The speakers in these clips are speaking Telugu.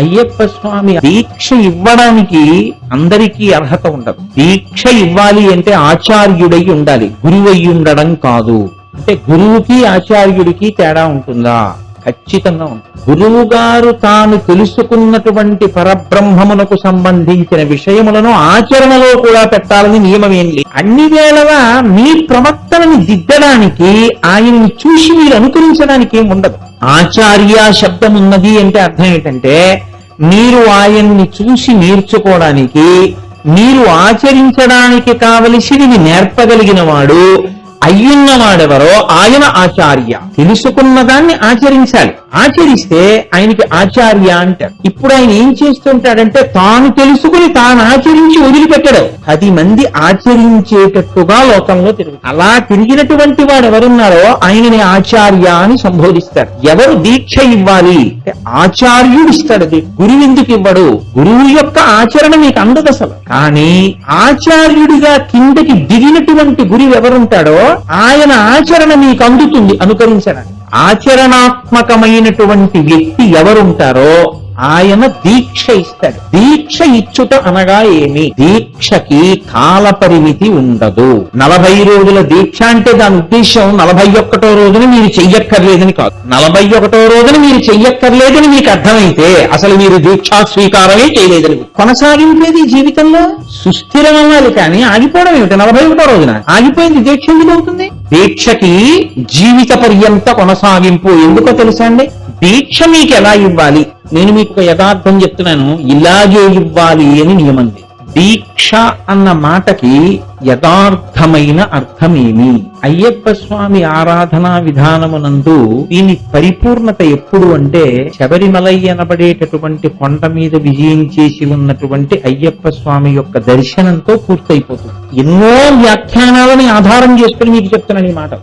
అయ్యప్ప స్వామి దీక్ష ఇవ్వడానికి అందరికీ అర్హత ఉండదు. దీక్ష ఇవ్వాలి అంటే ఆచార్యుడై ఉండాలి, గురువై ఉండడం కాదు. అంటే గురువుకి ఆచార్యుడికి తేడా ఉంటుందా? ఖచ్చితంగా ఉంటుంది. గురువు గారు తాను తెలుసుకున్నటువంటి పరబ్రహ్మమునకు సంబంధించిన విషయములను ఆచరణలో కూడా పెట్టాలని నియమం ఏం లేదు. అన్ని వేళలా మీ ప్రవర్తనని దిద్దడానికి, ఆయన్ని చూసి మీరు అనుకరించడానికి ఏం ఉండదు. ఆచార్య శబ్దం ఉన్నది అంటే అర్థం ఏంటంటే, మీరు ఆయన్ని చూసి నేర్చుకోవడానికి, మీరు ఆచరించడానికి కావలసినవి నేర్పగలిగిన వాడు అయ్యున్నవాడెవరో ఆయన ఆచార్య. తెలుసుకున్న దాన్ని ఆచరించాలి. ఆచరిస్తే ఆయనకి ఆచార్య అంటారు. ఇప్పుడు ఆయన ఏం చేస్తుంటాడంటే, తాను తెలుసుకుని తాను ఆచరించి వదిలిపెట్టడం. 10 మంది ఆచరించేటట్టుగా లోకంలో తిరుగుతారు. అలా తిరిగినటువంటి వాడు ఎవరున్నారో ఆయనని ఆచార్య అని సంబోధిస్తారు. ఎవరు దీక్ష ఇవ్వాలి అంటే ఆచార్యుడు ఇస్తాడు. గురువు ఎందుకు ఇవ్వడు? గురువు యొక్క ఆచరణ మీకు అందదు అసలు. కానీ ఆచార్యుడిగా కిందకి దిగినటువంటి గురువు ఎవరుంటాడో ఆయన ఆచరణ మీకు అందుతుంది అనుకరించడానికి. ఆచరణాత్మకమైనటువంటి వ్యక్తి ఎవరుంటారో ఆయన దీక్ష ఇస్తాడు. దీక్ష ఇచ్చుట అనగా ఏమి? దీక్షకి కాల పరిమితి ఉండదు. 40 రోజుల దీక్ష అంటే దాని ఉద్దేశం 41వ రోజున మీరు చెయ్యక్కర్లేదని కాదు. 41వ రోజున మీరు చెయ్యక్కర్లేదని మీకు అర్థమైతే అసలు మీరు దీక్షా స్వీకారమే చేయలేదని. కొనసాగింపేది జీవితంలో సుస్థిరం అవ్వాలి, కానీ ఆగిపోవడం ఏమిటి? 41వ రోజున ఆగిపోయింది దీక్ష ఎందుకు అవుతుంది? దీక్షకి జీవిత పర్యంత కొనసాగింపు. ఎందుకో తెలుసా అండి? దీక్ష మీకు ఎలా ఇవ్వాలి? నేను మీకు ఒక యథార్థం చెప్తున్నాను, ఇలాగే ఇవ్వాలి అని నియమం లేదు. దీక్ష అన్న మాటకి యథార్థమైన అర్థమేమి? అయ్యప్ప స్వామి ఆరాధనా విధానమునందు దీని పరిపూర్ణత ఎప్పుడు అంటే, శబరిమలై అనబడేటటువంటి కొండ మీద విజయం చేసి ఉన్నటువంటి అయ్యప్ప స్వామి యొక్క దర్శనంతో పూర్తయిపోతుంది. ఎన్నో వ్యాఖ్యానాలని ఆధారం చేసుకుని మీకు చెప్తున్నాను ఈ మాట.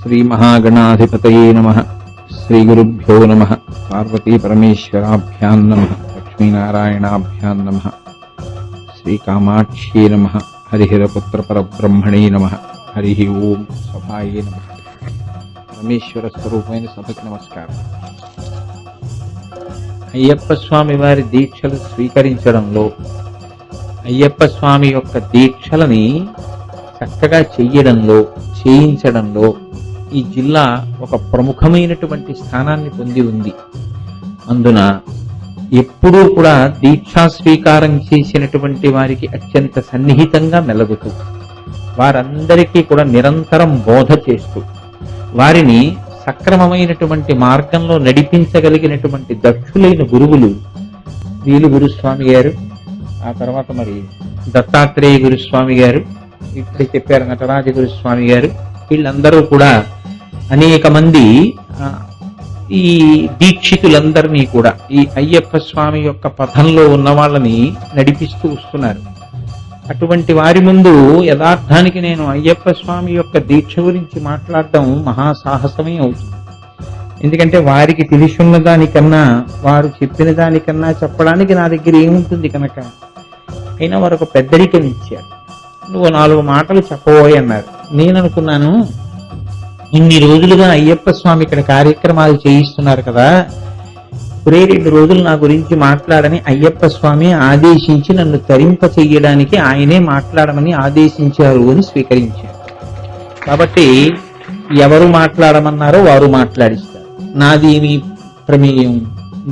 శ్రీ మహాగణాధిపతయే నమః. శ్రీ గురుభ్యో నమః. పార్వతీ పరమేశ్వరాభ్యాం నమః. లక్ష్మీనారాయణాభ్యాం నమః. శ్రీ కామాక్షి నమః. హరిహరపుత్ర పరబ్రహ్మణే నమః. హరి ఓం సభాయే నమః. పరమేశ్వర స్వరూపమైన సభకి నమస్కారం. అయ్యప్ప స్వామి వారి దీక్షలు స్వీకరించడంలో, అయ్యప్ప స్వామి యొక్క దీక్షలని చక్కగా చెయ్యడంలో, చేయించడంలో ఈ జిల్లా ఒక ప్రముఖమైనటువంటి స్థానాన్ని పొంది ఉంది. అందున ఎప్పుడూ కూడా దీక్షా స్వీకారం చేసినటువంటి వారికి అత్యంత సన్నిహితంగా మెలుగుతూ, వారందరికీ కూడా నిరంతరం బోధ చేస్తూ, వారిని సక్రమమైనటువంటి మార్గంలో నడిపించగలిగినటువంటి దక్షులైన గురువులు వీలు గురుస్వామి గారు, ఆ తర్వాత మరి దత్తాత్రేయ గురుస్వామి గారు, ఇప్పుడు చెప్పారు నటరాజ గురుస్వామి గారు. వీళ్ళందరూ కూడా అనేక మంది ఈ దీక్షితులందరినీ కూడా ఈ అయ్యప్ప స్వామి యొక్క పథంలో ఉన్న వాళ్ళని నడిపిస్తూ వస్తున్నారు. అటువంటి వారి ముందు యథార్థానికి నేను అయ్యప్ప స్వామి యొక్క దీక్ష గురించి మాట్లాడడం మహాసాహసమే అవుతుంది. ఎందుకంటే వారికి తెలిసున్న దానికన్నా, వారు చెప్పిన దానికన్నా చెప్పడానికి నా దగ్గర ఏముంటుంది కనుక. అయినా వారు ఒక పెద్దరికం ఇచ్చారు. నువ్వు 4 మాటలు చెప్పబోయి అన్నారు. నేను అనుకున్నాను, ఇన్ని రోజులుగా అయ్యప్ప స్వామి ఇక్కడ కార్యక్రమాలు చేయిస్తున్నారు కదా, 2 రోజులు నా గురించి మాట్లాడని అయ్యప్ప స్వామి ఆదేశించి నన్ను తరింప చెయ్యడానికి ఆయనే మాట్లాడమని ఆదేశించారు అని స్వీకరించారు. కాబట్టి ఎవరు మాట్లాడమన్నారో వారు మాట్లాడిస్తారు. నాది ఏమి ప్రమేయం?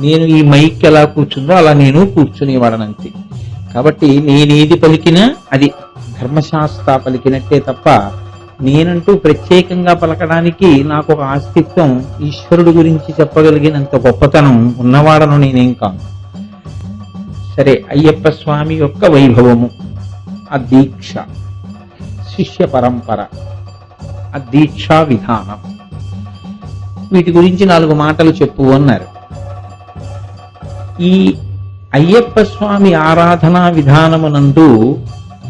నేను ఈ మైక్ ఎలా కూర్చుందో అలా నేను కూర్చునేవాడనంతే. కాబట్టి నేనేది పలికినా అది ధర్మశాస్త్ర పలికినట్టే తప్ప నేనంటూ ప్రత్యేకంగా పలకడానికి నాకు ఒక అస్తిత్వం, ఈశ్వరుడు గురించి చెప్పగలిగినంత గొప్పతనం ఉన్నవాడను నేనేం కాను. సరే, అయ్యప్ప స్వామి యొక్క వైభవము, ఆ దీక్ష, శిష్య పరంపర, ఆ దీక్షా విధానం, వీటి గురించి 4 మాటలు చెప్పు అన్నారు. ఈ అయ్యప్ప స్వామి ఆరాధనా విధానమునందు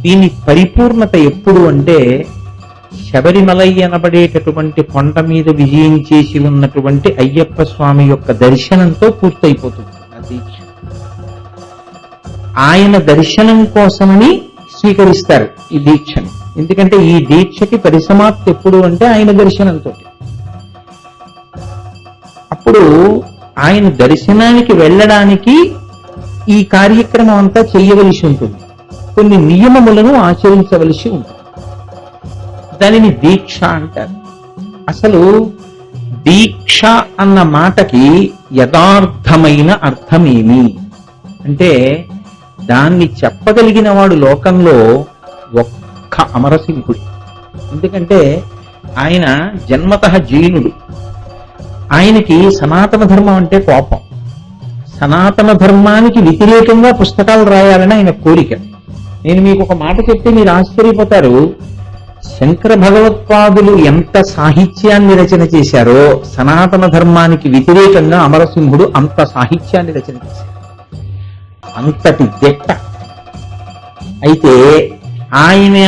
దీని పరిపూర్ణత ఎప్పుడు అంటే, శబరిమలై అనబడేటటువంటి కొండ మీద విజయం చేసి ఉన్నటువంటి అయ్యప్ప స్వామి యొక్క దర్శనంతో పూర్తయిపోతుంది ఆ దీక్ష. ఆయన దర్శనం కోసమని స్వీకరిస్తారు ఈ దీక్షని. ఎందుకంటే ఈ దీక్షకి పరిసమాప్తి ఎప్పుడు అంటే ఆయన దర్శనంతో. అప్పుడు ఆయన దర్శనానికి వెళ్ళడానికి ఈ కార్యక్రమం అంతా చేయవలసి ఉంటుంది, కొన్ని నియమములను ఆచరించవలసి ఉంటుంది. దానిని దీక్ష అంటారు. అసలు దీక్ష అన్న మాటకి యథార్థమైన అర్థమేమి అంటే, దాన్ని చెప్పగలిగిన వాడు లోకంలో ఒక్క అమరసింహుడు. ఎందుకంటే ఆయన జన్మతః జైనుడు. ఆయనకి సనాతన ధర్మం అంటే కోపం. సనాతన ధర్మానికి వ్యతిరేకంగా పుస్తకాలు రాయాలని ఆయన కోరిక. నేను మీకు ఒక మాట చెప్తే మీరు ఆశ్చర్యపోతారు. శంకర భగవత్పాదులు ఎంత సాహిత్యాన్ని రచన చేశారో, సనాతన ధర్మానికి వ్యతిరేకంగా అమరసింహుడు అంత సాహిత్యాన్ని రచన చేశారు. అంతటి దిట్ట. అయితే ఆయన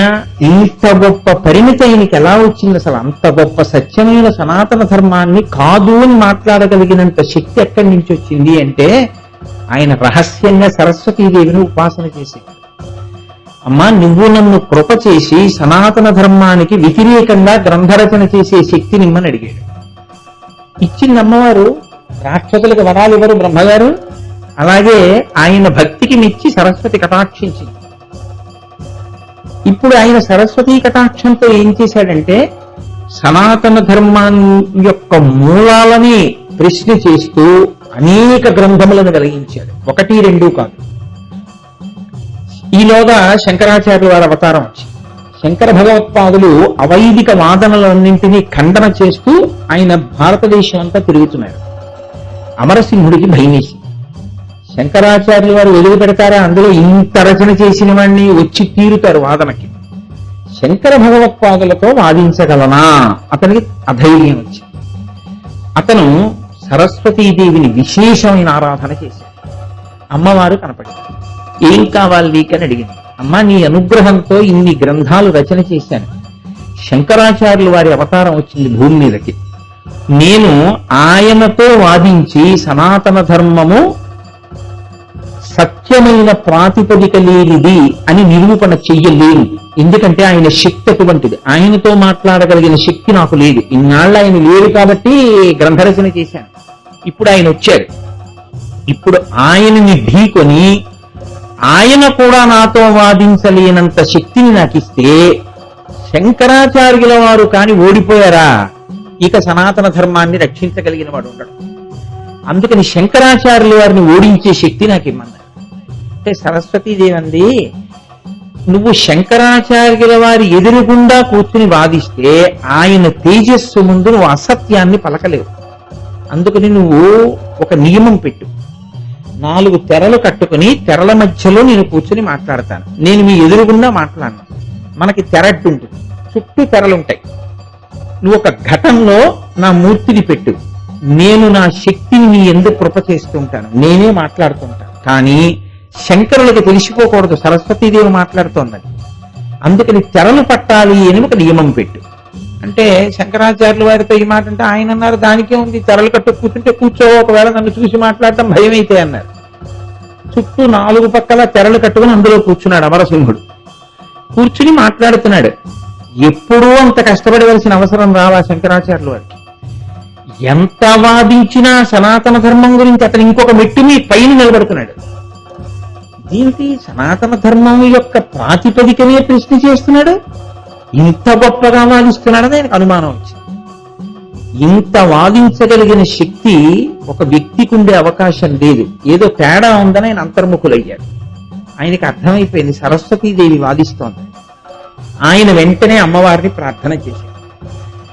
ఇంత గొప్ప పరిణతి ఆయనకి ఎలా వచ్చింది? అసలు అంత గొప్ప సత్యమైన సనాతన ధర్మాన్ని కాదు అని మాట్లాడగలిగినంత శక్తి ఎక్కడి నుంచి వచ్చింది అంటే, ఆయన రహస్యంగా సరస్వతీదేవిని ఉపాసన చేశాడు. అమ్మా, నువ్వు నన్ను కృప చేసి సనాతన ధర్మానికి వ్యతిరేకంగా గ్రంథరచన చేసే శక్తిని ఇమ్మని అడిగాడు. ఇచ్చింది అమ్మవారు. రాక్షసులకు వరాలు ఇవ్వరు బ్రహ్మగారు. అలాగే ఆయన భక్తికి మెచ్చి సరస్వతి కటాక్షించింది. ఇప్పుడు ఆయన సరస్వతీ కటాక్షంతో ఏం చేశాడంటే, సనాతన ధర్మాన్ని యొక్క మూలాలని ప్రశ్న చేస్తూ అనేక గ్రంథములను కలిగించాడు. 1, 2 కాదు. ఈలోగా శంకరాచార్యుల వారి అవతారం వచ్చింది. శంకర భగవత్పాదులు అవైదిక వాదనలన్నింటినీ ఖండన చేస్తూ ఆయన భారతదేశం అంతా తిరుగుతున్నారు. అమరసింహుడికి భయమేసి, శంకరాచార్యుల వారు వదిలిపెడతారా? అందులో ఇంత రచన చేసిన వాడిని వచ్చి తీరుతారు వాదనకి. శంకర భగవత్పాదులతో వాదించగలనా? అతనికి అధైర్యం వచ్చింది. అతను సరస్వతీదేవిని విశేషమైన ఆరాధన చేశాడు. అమ్మవారు కనపడింది. ఏం కావాలి నీకని అడిగింది. అమ్మా, నీ అనుగ్రహంతో ఇన్ని గ్రంథాలు రచన చేశాను. శంకరాచార్యుల వారి అవతారం వచ్చింది భూమి మీదకి. నేను ఆయనతో వాదించి సనాతన ధర్మము సత్యమైన ప్రాతిపదిక లేనిది అని నిరూపణ చెయ్యలేను. ఎందుకంటే ఆయన శక్తి అటువంటిది. ఆయనతో మాట్లాడగలిగిన శక్తి నాకు లేదు. ఇన్నాళ్ళు ఆయన లేరు కాబట్టి గ్రంథరచన చేశాను. ఇప్పుడు ఆయన వచ్చారు. ఇప్పుడు ఆయనని ఢీకొని ఆయన కూడా నాతో వాదించలేనంత శక్తిని నాకు ఇస్తే, శంకరాచార్యుల వారు కాని ఓడిపోయారా, ఇక సనాతన ధర్మాన్ని రక్షించగలిగిన వాడు ఉండడు. అందుకని శంకరాచార్యుల వారిని ఓడించే శక్తి నాకు ఇమ్మన్నారు. అంటే సరస్వతీదేవి అంది, నువ్వు శంకరాచార్యుల వారి ఎదురుగుండా కూర్చుని వాదిస్తే ఆయన తేజస్సు ముందు నువ్వు అసత్యాన్ని పలకలేవు. అందుకని నువ్వు ఒక నియమం పెట్టు. 4 తెరలు కట్టుకుని తెరల మధ్యలో నేను కూర్చుని మాట్లాడతాను. నేను మీ ఎదురుగుండా మాట్లాడను. మనకి తెరట్టు ఉంటుంది, చుట్టూ తెరలుంటాయి. నువ్వు ఒక ఘటంలో నా మూర్తిని పెట్టు. నేను నా శక్తిని నీ ఎందుకు కృప చేస్తుంటాను, నేనే మాట్లాడుతుంటాను. కానీ శంకరులకు తెలిసిపోకూడదు సరస్వతీదేవి మాట్లాడుతోందని. అందుకని తెరలు పట్టాలి అని ఒక నియమం పెట్టు. అంటే శంకరాచార్యుల వారితో ఈ మాట అంటే ఆయన అన్నారు, దానికే ఉంది, తెరలు కట్టు కూర్చుంటే కూర్చో, ఒకవేళ నన్ను చూసి మాట్లాడటం భయమైతే అన్నారు. చుట్టూ 4 పక్కల తెరలు కట్టుకుని అందులో కూర్చున్నాడు అమరసింహుడు. కూర్చుని మాట్లాడుతున్నాడు. ఎప్పుడూ అంత కష్టపడవలసిన అవసరం రావా శంకరాచార్యుల వారికి? ఎంత వాదించినా సనాతన ధర్మం గురించి అతను ఇంకొక మెట్టు మీ పైన నిలబడుతున్నాడు. దీనికి సనాతన ధర్మం యొక్క ప్రాతిపదికనే ప్రశ్న చేస్తున్నాడు. ఇంత గొప్పగా వాదిస్తున్నాడని ఆయనకు అనుమానం వచ్చింది. ఇంత వాదించగలిగిన శక్తి ఒక వ్యక్తికి ఉండే అవకాశం లేదు, ఏదో తేడా ఉందని ఆయన అంతర్ముఖులయ్యాడు. ఆయనకి అర్థమైపోయింది సరస్వతీదేవి వాదిస్తోంది. ఆయన వెంటనే అమ్మవారిని ప్రార్థన చేశాడు.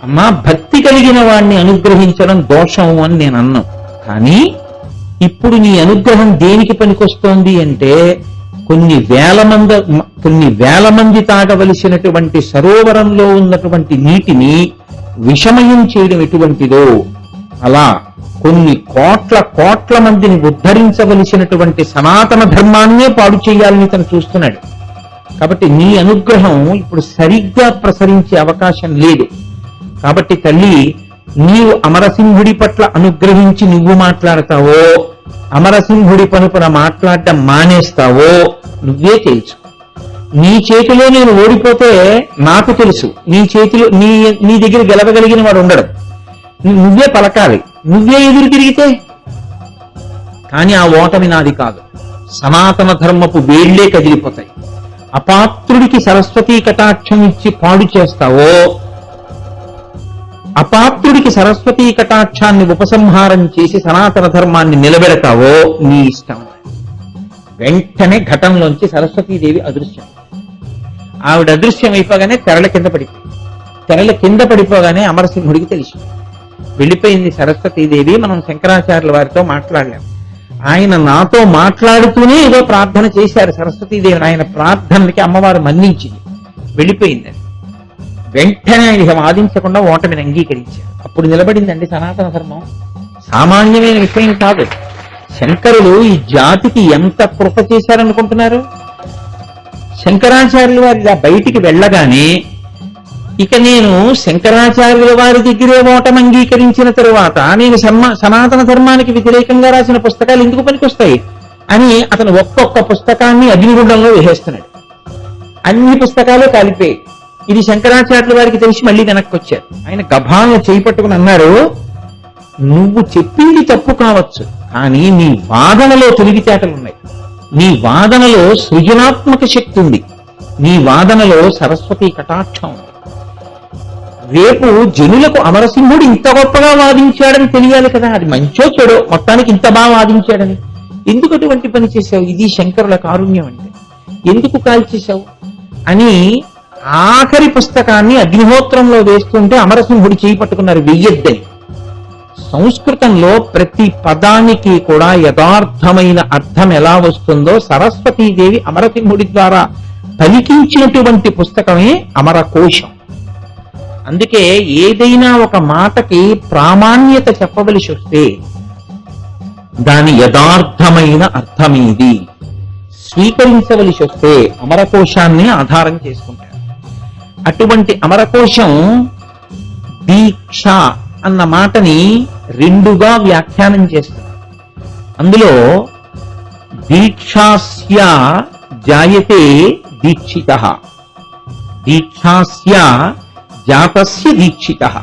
అమ్మా, భక్తి కలిగిన వాడిని అనుగ్రహించడం దోషం అని నేను అన్నాను. కానీ ఇప్పుడు నీ అనుగ్రహం దేనికి పనికొస్తోంది అంటే, కొన్ని వేల మంది తాగవలసినటువంటి సరోవరంలో ఉన్నటువంటి నీటిని విషమయం చేయడం ఎటువంటిదో, అలా కొన్ని కోట్ల మందిని ఉద్ధరించవలసినటువంటి సనాతన ధర్మాన్నే పాడు చేయాలని తను చూస్తున్నాడు. కాబట్టి నీ అనుగ్రహం ఇప్పుడు సరిగ్గా ప్రసరించే అవకాశం లేదు. కాబట్టి తల్లి, నీవు అమరసింహుడి పట్ల అనుగ్రహించి నువ్వు మాట్లాడతావో, అమరసింహుడి పనుపున మాట్లాడటం మానేస్తావో నువ్వే తెలుసు. నీ చేతిలో నేను ఓడిపోతే నాకు తెలుసు నీ చేతిలో నీ దగ్గర గెలవగలిగిన వాడు ఉండడు, నువ్వే పలకాలి, నువ్వే ఎదురు తిరిగితే. కానీ ఆ ఓటమి నాది కాదు, సనాతన ధర్మపు వేళ్లే కదిలిపోతాయి. అపాత్రుడికి సరస్వతీ కటాక్షం ఇచ్చి పాడు చేస్తావో, అపాత్రుడికి సరస్వతీ కటాక్షాన్ని ఉపసంహారం చేసి సనాతన ధర్మాన్ని నిలబెడతావో నీ ఇష్టం. వెంటనే ఘటంలోంచి సరస్వతీదేవి అదృశ్యం. ఆవిడ అదృశ్యం అయిపోగానే తెరల కింద పడిపోయింది. తెరల కింద పడిపోగానే అమరసింహుడికి తెలిసి వెళ్ళిపోయింది సరస్వతీదేవి. మనం శంకరాచార్యుల వారితో మాట్లాడలేం. ఆయన నాతో మాట్లాడుతూనే ఏదో ప్రార్థన చేశారు సరస్వతీదేవిని. ఆయన ప్రార్థనలకి అమ్మవారు మన్నించింది, వెళ్ళిపోయింది. వెంటనే ఆయన వాదించకుండా ఓటమిని అంగీకరించారు. అప్పుడు నిలబడిందండి సనాతన ధర్మం. సామాన్యమైన విషయం కాదు. శంకరులు ఈ జాతికి ఎంత కృప చేశారనుకుంటున్నారు? శంకరాచార్యుల వారి ఇలా బయటికి వెళ్ళగానే ఇక నేను శంకరాచార్యుల వారి దగ్గరే ఓటమి అంగీకరించిన తరువాత నేను సనాతన ధర్మానికి వ్యతిరేకంగా రాసిన పుస్తకాలు ఎందుకు పనికొస్తాయి అని అతను ఒక్కొక్క పుస్తకాన్ని అగ్నిగుండంలో వేసేస్తున్నాడు. అన్ని పుస్తకాలు కాలిపోయి ఇది శంకరాచార్యుల వారికి తెలిసి మళ్ళీ వెనక్కి వచ్చారు. ఆయన గభాలను చేపట్టుకుని అన్నారు, నువ్వు చెప్పింది తప్పు కావచ్చు, కానీ నీ వాదనలో తెలివితేటలున్నాయి, నీ వాదనలో సృజనాత్మక శక్తి ఉంది, నీ వాదనలో సరస్వతీ కటాక్షం ఉంది. రేపు జనులకు అమరసింహుడు ఇంత గొప్పగా వాదించాడని తెలియాలి కదా, అది మంచో చెడో మొత్తానికి ఇంత బాగా వాదించాడని. ఎందుకు అటువంటి పని చేశావు? ఇది శంకరుల కారుణ్యం అంటే. ఎందుకు కాల్చేశావు అని ఆఖరి పుస్తకాన్ని అగ్నిహోత్రంలో వేస్తుంటే అమరసింహుడు చేయి పట్టుకున్నారు, వెయ్యొద్దని. సంస్కృతంలో ప్రతి పదానికి కూడా యథార్థమైన అర్థం ఎలా వస్తుందో సరస్వతీదేవి అమరసింహుడి ద్వారా పలికించినటువంటి పుస్తకమే అమరకోశం. అందుకే ఏదైనా ఒక మాటకి ప్రామాణ్యత చెప్పవలసి వస్తే దాని యథార్థమైన అర్థమేది స్వీకరించవలసి వస్తే అమరకోశాన్ని ఆధారం చేసుకుంటారు. అటువంటి అమరకోశం దీక్ష అన్న మాటని రెండుగా వ్యాఖ్యానం చేస్తారు. అందులో దీక్షాస్య జాయతే దీక్షితః, దీక్షాస్య జాతస్య దీక్షితః.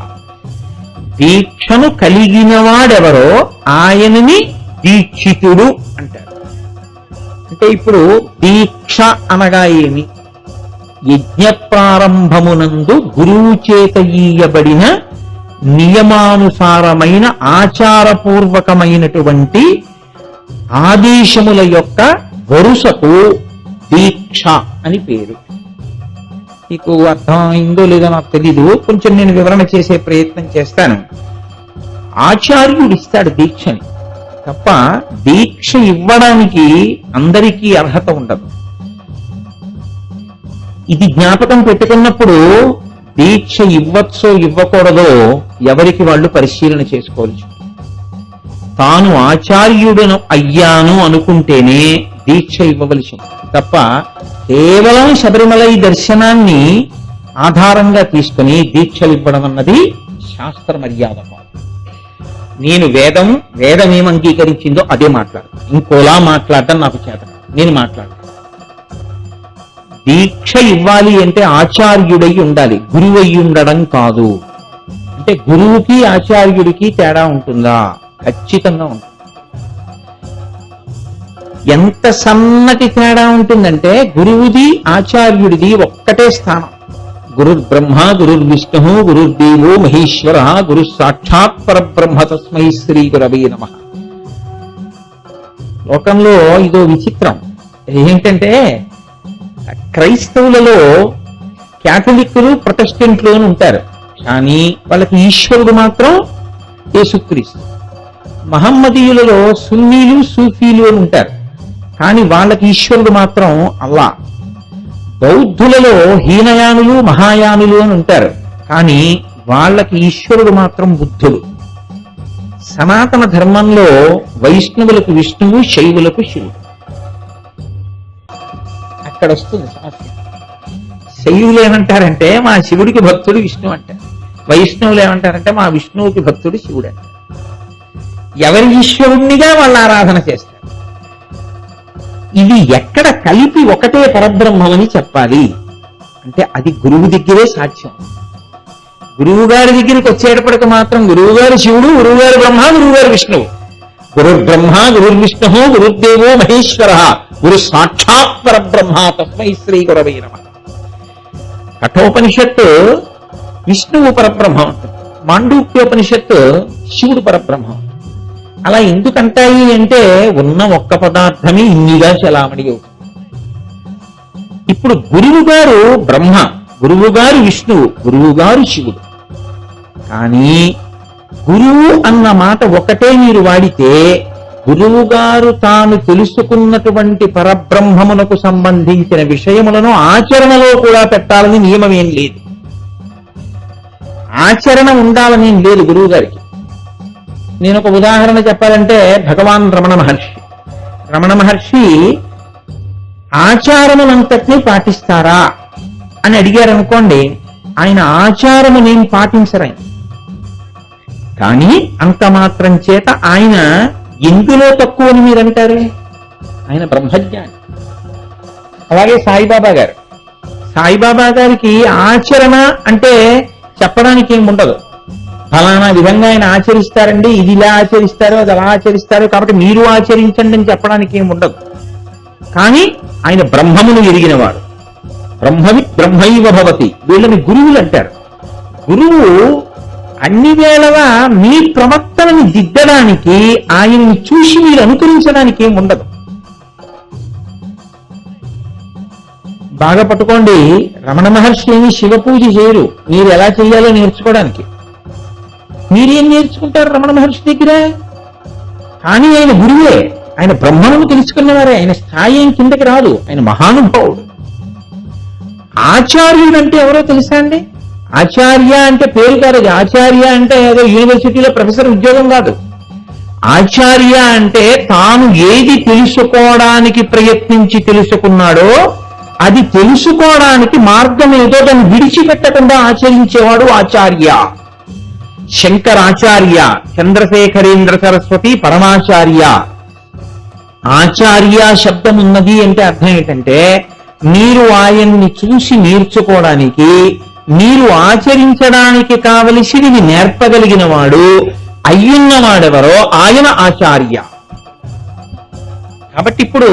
దీక్షను కలిగిన వాడెవరో ఆయనని దీక్షితుడు అంటారు. అంటే ఇప్పుడు దీక్ష అనగా ఏమి? యజ్ఞ ప్రారంభమునందు గురువు చేత ఈయబడిన నియమానుసారమైన ఆచారపూర్వకమైనటువంటి ఆదేశముల యొక్క వరుసకు దీక్ష అని పేరు. మీకు అర్థమైందో లేదో నాకు తెలీదు, కొంచెం నేను వివరణ చేసే ప్రయత్నం చేస్తాను. ఆచార్యుడు ఇస్తాడు దీక్షని తప్ప దీక్ష ఇవ్వడానికి అందరికీ అర్హత ఉండదు. ఇది జ్ఞాపకం పెట్టుకున్నప్పుడు దీక్ష ఇవ్వచ్చో ఇవ్వకూడదో ఎవరికి వాళ్ళు పరిశీలన చేసుకోవచ్చు. తాను ఆచార్యుడను అయ్యాను అనుకుంటేనే దీక్ష ఇవ్వవలసి తప్ప కేవలం శబరిమల ఈ దర్శనాన్ని ఆధారంగా తీసుకుని దీక్షలు ఇవ్వడం అన్నది శాస్త్ర మర్యాద కాదు. నేను వేదం ఏం అంగీకరించిందో అదే మాట్లాడతాను, ఇంకోలా మాట్లాడటం నాకు చేత నేను మాట్లాడతాను. దీక్ష ఇవ్వాలి అంటే ఆచార్యుడై ఉండాలి, గురువై ఉండడం కాదు. అంటే గురువుకి ఆచార్యుడికి తేడా ఉంటుందా? ఖచ్చితంగా ఉంటుంది. ఎంత సన్నటి తేడా ఉంటుందంటే గురువుది ఆచార్యుడిది ఒక్కటే స్థానం. గురుర్ బ్రహ్మ గురుర్ విష్ణు గురుర్దేవో మహేశ్వర గురు సాక్షాత్ పరబ్రహ్మ తస్మై శ్రీ గురవే నమః. లోకంలో ఇదో విచిత్రం ఏంటంటే క్రైస్తవులలో క్యాథలిక్కులు ప్రొటెస్టెంట్లు అని ఉంటారు, కానీ వాళ్ళకి ఈశ్వరుడు మాత్రం యేసుక్రీస్తు. మహమ్మదీయులలో సున్నీలు సూఫీలు అని ఉంటారు, కానీ వాళ్ళకి ఈశ్వరుడు మాత్రం అల్లా. బౌద్ధులలో హీనయానులు మహాయానులు అని ఉంటారు, కానీ వాళ్ళకి ఈశ్వరుడు మాత్రం బుద్ధుడు. సనాతన ధర్మంలో వైష్ణవులకు విష్ణువు, శైవులకు శివుడు. అక్కడ వస్తుంది సమస్య. శైవులు ఏమంటారంటే మా శివుడికి భక్తుడు విష్ణువు అంటారు, వైష్ణవులు ఏమంటారంటే మా విష్ణువుకి భక్తుడు శివుడు అంటారు. ఎవరి ఈశ్వరుణ్ణిగా వాళ్ళు ఆరాధన చేస్తారు. ఇవి ఎక్కడ కలిపి ఒకటే పరబ్రహ్మమని చెప్పాలి అంటే అది గురువు దగ్గరే సాధ్యం. గురువు గారి దగ్గరికి వచ్చేటప్పటికి మాత్రం గురువు గారు శివుడు, గురువు గారు బ్రహ్మ, గురువు గారు విష్ణువు. గురుర్బ్రహ్మ గురుర్విష్ణు గురుర్దేవో మహేశ్వర గురు సాక్షాత్ పరబ్రహ్మ తస్మై శ్రీ గురవే నమః. కఠోపనిషత్తు విష్ణువు పరబ్రహ్మ ఉంటుంది, మాండూక్యోపనిషత్తు శివుడు పరబ్రహ్మ. అలా ఎందుకంటాయి అంటే ఉన్న ఒక్క పదార్థమే ఇన్నిగా చలామణి అవుతుంది. ఇప్పుడు గురువు గారు బ్రహ్మ, గురువు గారు విష్ణువు, గురువు గారు శివుడు. కానీ గురువు అన్న మాట ఒకటే మీరు వాడితే గురువు గారు తాను తెలుసుకున్నటువంటి పరబ్రహ్మమునకు సంబంధించిన విషయములను ఆచరణలో కూడా పెట్టాలని నియమం ఏం లేదు. ఆచరణ ఉండాలని ఏం లేదు గురువు గారికి. నేను ఒక ఉదాహరణ చెప్పాలంటే భగవాన్ రమణ మహర్షి. రమణ మహర్షి ఆచారములంతటినీ పాటిస్తారా అని అడిగారనుకోండి, ఆయన ఆచారమునేం పాటించరు ఆయన. కానీ అంత మాత్రం చేత ఆయన ఎందులో తక్కువ అని మీరంటారు? ఆయన బ్రహ్మజ్ఞాని. అలాగే సాయిబాబా గారు, సాయిబాబా గారికి ఆచరణ అంటే చెప్పడానికి ఏం ఉండదు. ఫలానా విధంగా ఆయన ఆచరిస్తారండి, ఇది ఇలా ఆచరిస్తారు, అది అలా ఆచరిస్తారు, కాబట్టి మీరు ఆచరించండి అని చెప్పడానికి ఏం ఉండదు. కానీ ఆయన బ్రహ్మమును ఎరిగినవాడు. బ్రహ్మవి బ్రహ్మైవ భవతి. వీళ్ళని గురువులు అంటారు. గురువు అన్ని వేళలా మీ ప్రవర్తనని దిద్దడానికి, ఆయన్ని చూసి మీరు అనుకరించడానికి ఏం ఉండదు. బాగా పట్టుకోండి, రమణ మహర్షి ఏమి శివ పూజ చేయరు, మీరు ఎలా చేయాలో నేర్చుకోవడానికి. మీరేం నేర్చుకుంటారు రమణ మహర్షి దగ్గర? కానీ ఆయన గురువే, ఆయన బ్రహ్మను తెలుసుకున్నవారే, ఆయన స్థాయి ఏం కిందకి రాదు, ఆయన మహానుభావుడు. ఆచార్యుడు అంటే ఎవరో తెలుసా అండి? ఆచార్య అంటే పేరు కాదు, ఆచార్య అంటే ఏదో యూనివర్సిటీలో ప్రొఫెసర్ ఉద్యోగం కాదు. ఆచార్య అంటే తాను ఏది తెలుసుకోవడానికి ప్రయత్నించి తెలుసుకున్నాడో అది తెలుసుకోవడానికి మార్గం ఏదో దాన్ని విడిచిపెట్టకుండా ఆచరించేవాడు ఆచార్య. శంకరాచార్య, చంద్రశేఖరేంద్ర సరస్వతి పరమాచార్య. ఆచార్య శబ్దం ఉన్నది అంటే అర్థం ఏంటంటే మీరు ఆయన్ని చూసి నేర్చుకోవడానికి, మీరు ఆచరించడానికి కావలసినవి నేర్పగలిగిన వాడు అయ్యున్నవాడెవరో ఆయన ఆచార్య. కాబట్టి ఇప్పుడు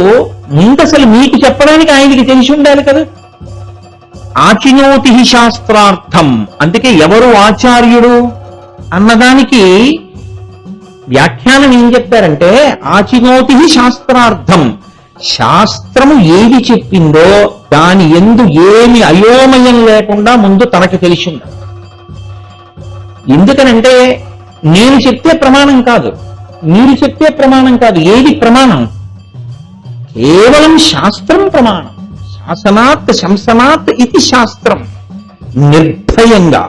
ముందసలు మీకు చెప్పడానికి ఆయనకి తెలిసి ఉండాలి కదా. ఆచినోతి శాస్త్రార్థం, అందుకే ఎవరు ఆచార్యుడు అన్నదానికి వ్యాఖ్యానం ఏం చెప్తారంటే ఆచినోతి శాస్త్రార్థం, శాస్త్రము ఏది చెప్పిందో దాని యందు ఏమి అయోమయం లేకుండా ముందు తనకి తెలిసి ఉండాలి. ఎందుకనంటే నేను చెప్తే ప్రమాణం కాదు, మీరు చెప్తే ప్రమాణం కాదు. ఏది ప్రమాణం? కేవలం శాస్త్రం ప్రమాణం. శాసనాత్ శంసనాత్ ఇది శాస్త్రం. నిర్భయంగా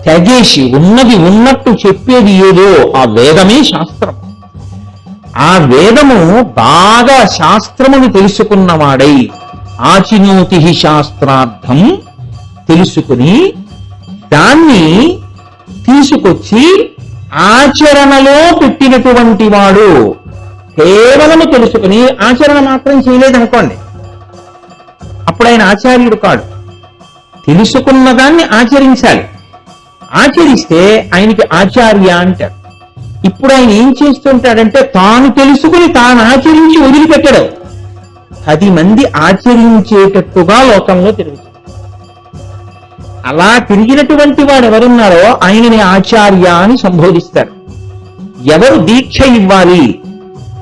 తెగేసి ఉన్నది ఉన్నట్టు చెప్పేది ఏదో ఆ వేదమే శాస్త్రం. ఆ వేదము బాగా శాస్త్రమును తెలుసుకున్నవాడై ఆచినోతి శాస్త్రార్థం తెలుసుకుని దాన్ని తీసుకొచ్చి ఆచరణలో పెట్టినటువంటి వాడు. కేవలము తెలుసుకుని ఆచరణ మాత్రం చేయలేదనుకోండి, అప్పుడు ఆయన ఆచార్యుడు కాడు. తెలుసుకున్న దాన్ని ఆచరించాలి. ఆచరిస్తే ఆయనకి ఆచార్య అంటారు. ఇప్పుడు ఆయన ఏం చేస్తుంటాడంటే తాను తెలుసుకుని తాను ఆచరించి వదిలిపెట్టడు, 10 మంది ఆచరించేటట్టుగా లోకంలో తిరుగుతాడు. అలా తిరిగినటువంటి వాడు ఎవరున్నారో ఆయనని ఆచార్య అని సంబోధిస్తారు. ఎవరు దీక్ష ఇవ్వాలి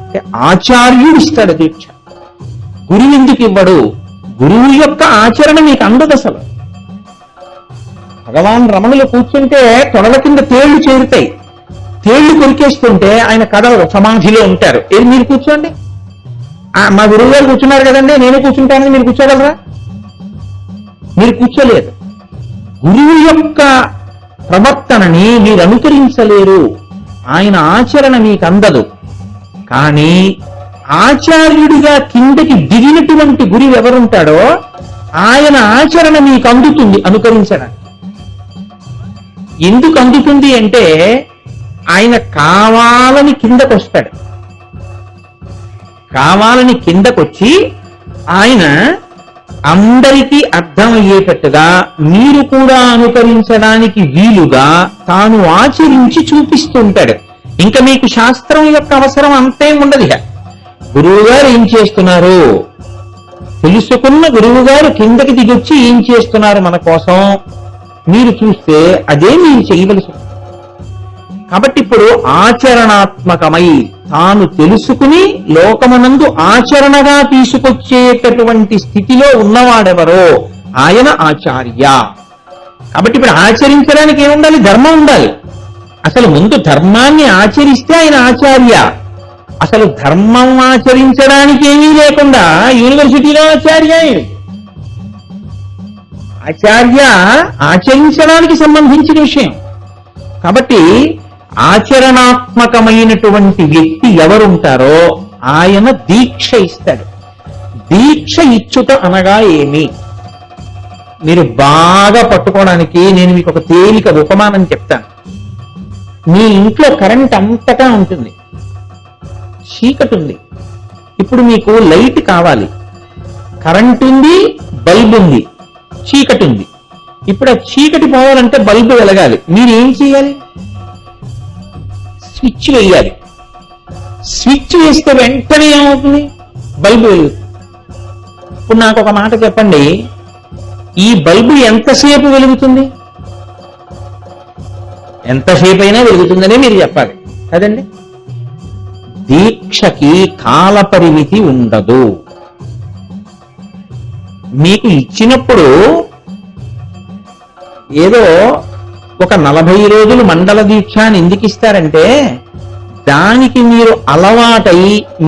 అంటే ఆచార్యుడు ఇస్తాడు దీక్ష. గురువు ఎందుకు ఇవ్వడు? గురువు యొక్క ఆచరణ మీకు అందదు అసలు. భగవాన్ రమణులు కూర్చుంటే తొడల కింద తేళ్లు చేరుతాయి, తేళ్లు కొరికేస్తుంటే ఆయన కదలరు, సమాధిలో ఉంటారు. ఏది మీరు కూర్చోండి, మా గురువు గారు కూర్చున్నారు కదండి నేను కూర్చుంటానని మీరు కూర్చోగలరా? మీరు కూర్చోలేరు. గురువు యొక్క ప్రవర్తనని మీరు అనుకరించలేరు, ఆయన ఆచరణ మీకు అందదు. కానీ ఆచార్యుడిగా కిందకి దిగినటువంటి గురువు ఎవరుంటాడో ఆయన ఆచరణ మీకు అందుతుంది అనుకరించడానికి. ఎందుకు అందుతుంది అంటే ఆయన కావాలని కిందకు వస్తాడు. కావాలని కిందకొచ్చి ఆయన అందరికీ అర్థమయ్యేటట్టుగా మీరు కూడా అనుకరించడానికి వీలుగా తాను ఆచరించి చూపిస్తుంటాడు. ఇంకా మీకు శాస్త్రం యొక్క అవసరం అంతే ఉండదు. గురువు గారు ఏం చేస్తున్నారు తెలుసుకున్న గురువు గారు కిందకి దిగొచ్చి ఏం చేస్తున్నారు మన కోసం మీరు చూస్తే అదే మీరు చేయవలసి. కాబట్టి ఇప్పుడు ఆచరణాత్మకమై తాను తెలుసుకుని లోకమునందు ఆచరణగా తీసుకొచ్చేటటువంటి స్థితిలో ఉన్నవాడెవరో ఆయన ఆచార్య. కాబట్టి ఇప్పుడు ఆచరించడానికి ఏముండాలి? ధర్మం ఉండాలి. అసలు ముందు ధర్మాన్ని ఆచరిస్తే ఆయన ఆచార్య. అసలు ధర్మం ఆచరించడానికి ఏమీ లేకుండా యూనివర్సిటీలో ఆచార్య. ఆచార్య ఆచరించడానికి సంబంధించిన విషయం. కాబట్టి ఆచరణాత్మకమైనటువంటి వ్యక్తి ఎవరుంటారో ఆయన దీక్ష ఇస్తాడు. దీక్ష ఇచ్చుట అనగా ఏమి మీరు బాగా పట్టుకోవడానికి నేను మీకు ఒక తేలిక ఉపమానం చెప్తాను. మీ ఇంట్లో కరెంట్ అంతటా ఉంటుంది, చీకటి ఉంది. ఇప్పుడు మీకు లైట్ కావాలి. కరెంట్ ఉంది, బల్బ్ ఉంది, చీకటి ఉంది. ఇప్పుడు ఆ చీకటి పోవాలంటే బల్బు వెలగాలి. మీరు ఏం చేయాలి? స్విచ్ వేయాలి. స్విచ్ వేస్తే వెంటనే ఏమవుతుంది? బల్బు వెలుగుతుంది. ఇప్పుడు నాకు ఒక మాట చెప్పండి, ఈ బల్బు ఎంతసేపు వెలుగుతుంది? ఎంతసేపు అయినా వెలుగుతుందనే మీరు చెప్పాలి కదండి. దీక్షకి కాల పరిమితి ఉండదు. మీకు ఇచ్చినప్పుడు ఏదో ఒక 40 రోజులు మండల దీక్ష అని ఎందుకు ఇస్తారంటే దానికి మీరు అలవాటై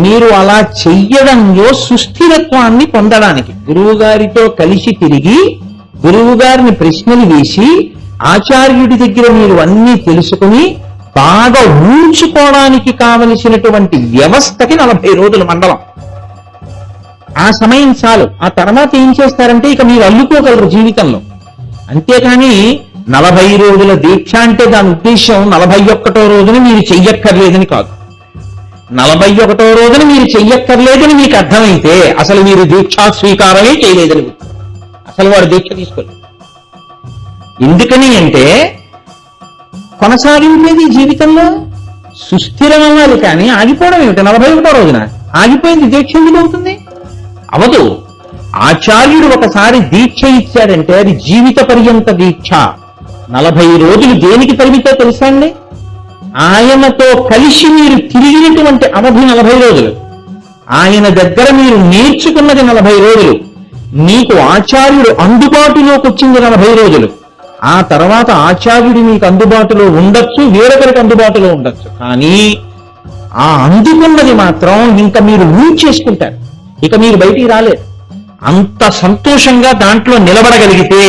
మీరు అలా చెయ్యడంలో సుస్థిరత్వాన్ని పొందడానికి. గురువు గారితో కలిసి తిరిగి గురువు గారిని ప్రశ్నలు వేసి ఆచార్యుడి దగ్గర మీరు అన్నీ తెలుసుకుని బాగా ఊడ్చుకోవడానికి కావలసినటువంటి వ్యవస్థకి 40 రోజుల మండలం. ఆ సమయం చాలు. ఆ తర్వాత ఏం చేస్తారంటే ఇక మీరు అల్లుకోగలరు జీవితంలో. అంతేకాని 40 రోజుల దీక్ష అంటే దాని ఉద్దేశం 41వ రోజున మీరు చెయ్యక్కర్లేదని కాదు. 41వ రోజున మీరు చెయ్యక్కర్లేదని మీకు అర్థమైతే అసలు మీరు దీక్షా స్వీకారమే చేయలేదని, అసలు వాడు దీక్ష తీసుకోలేదు. ఎందుకని అంటే కొనసాగించేది జీవితంలో సుస్థిరం అవ్వాలి, కానీ ఆగిపోవడం ఏమిటి? 41వ రోజున ఆగిపోయింది దీక్ష ఎందుకు అవుతుంది? అవదు. ఆచార్యుడు ఒకసారి దీక్ష ఇచ్చాడంటే అది జీవిత పర్యంత దీక్ష. 40 రోజులు దేనికి పరిమితో తెలుసా అండి? ఆయనతో కలిసి మీరు తిరిగినటువంటి అవధి 40 రోజులు, ఆయన దగ్గర మీరు నేర్చుకున్నది 40 రోజులు, మీకు ఆచార్యుడు అందుబాటులోకి వచ్చింది 40 రోజులు. ఆ తర్వాత ఆచార్యుడు మీకు అందుబాటులో ఉండొచ్చు, వేరొకరికి అందుబాటులో ఉండొచ్చు, కానీ ఆ అందుకున్నది మాత్రం ఇంకా మీరు చేసుకుంటారు. ఇక మీరు బయటికి రాలేరు. అంత సంతోషంగా దాంట్లో నిలబడగలిగితే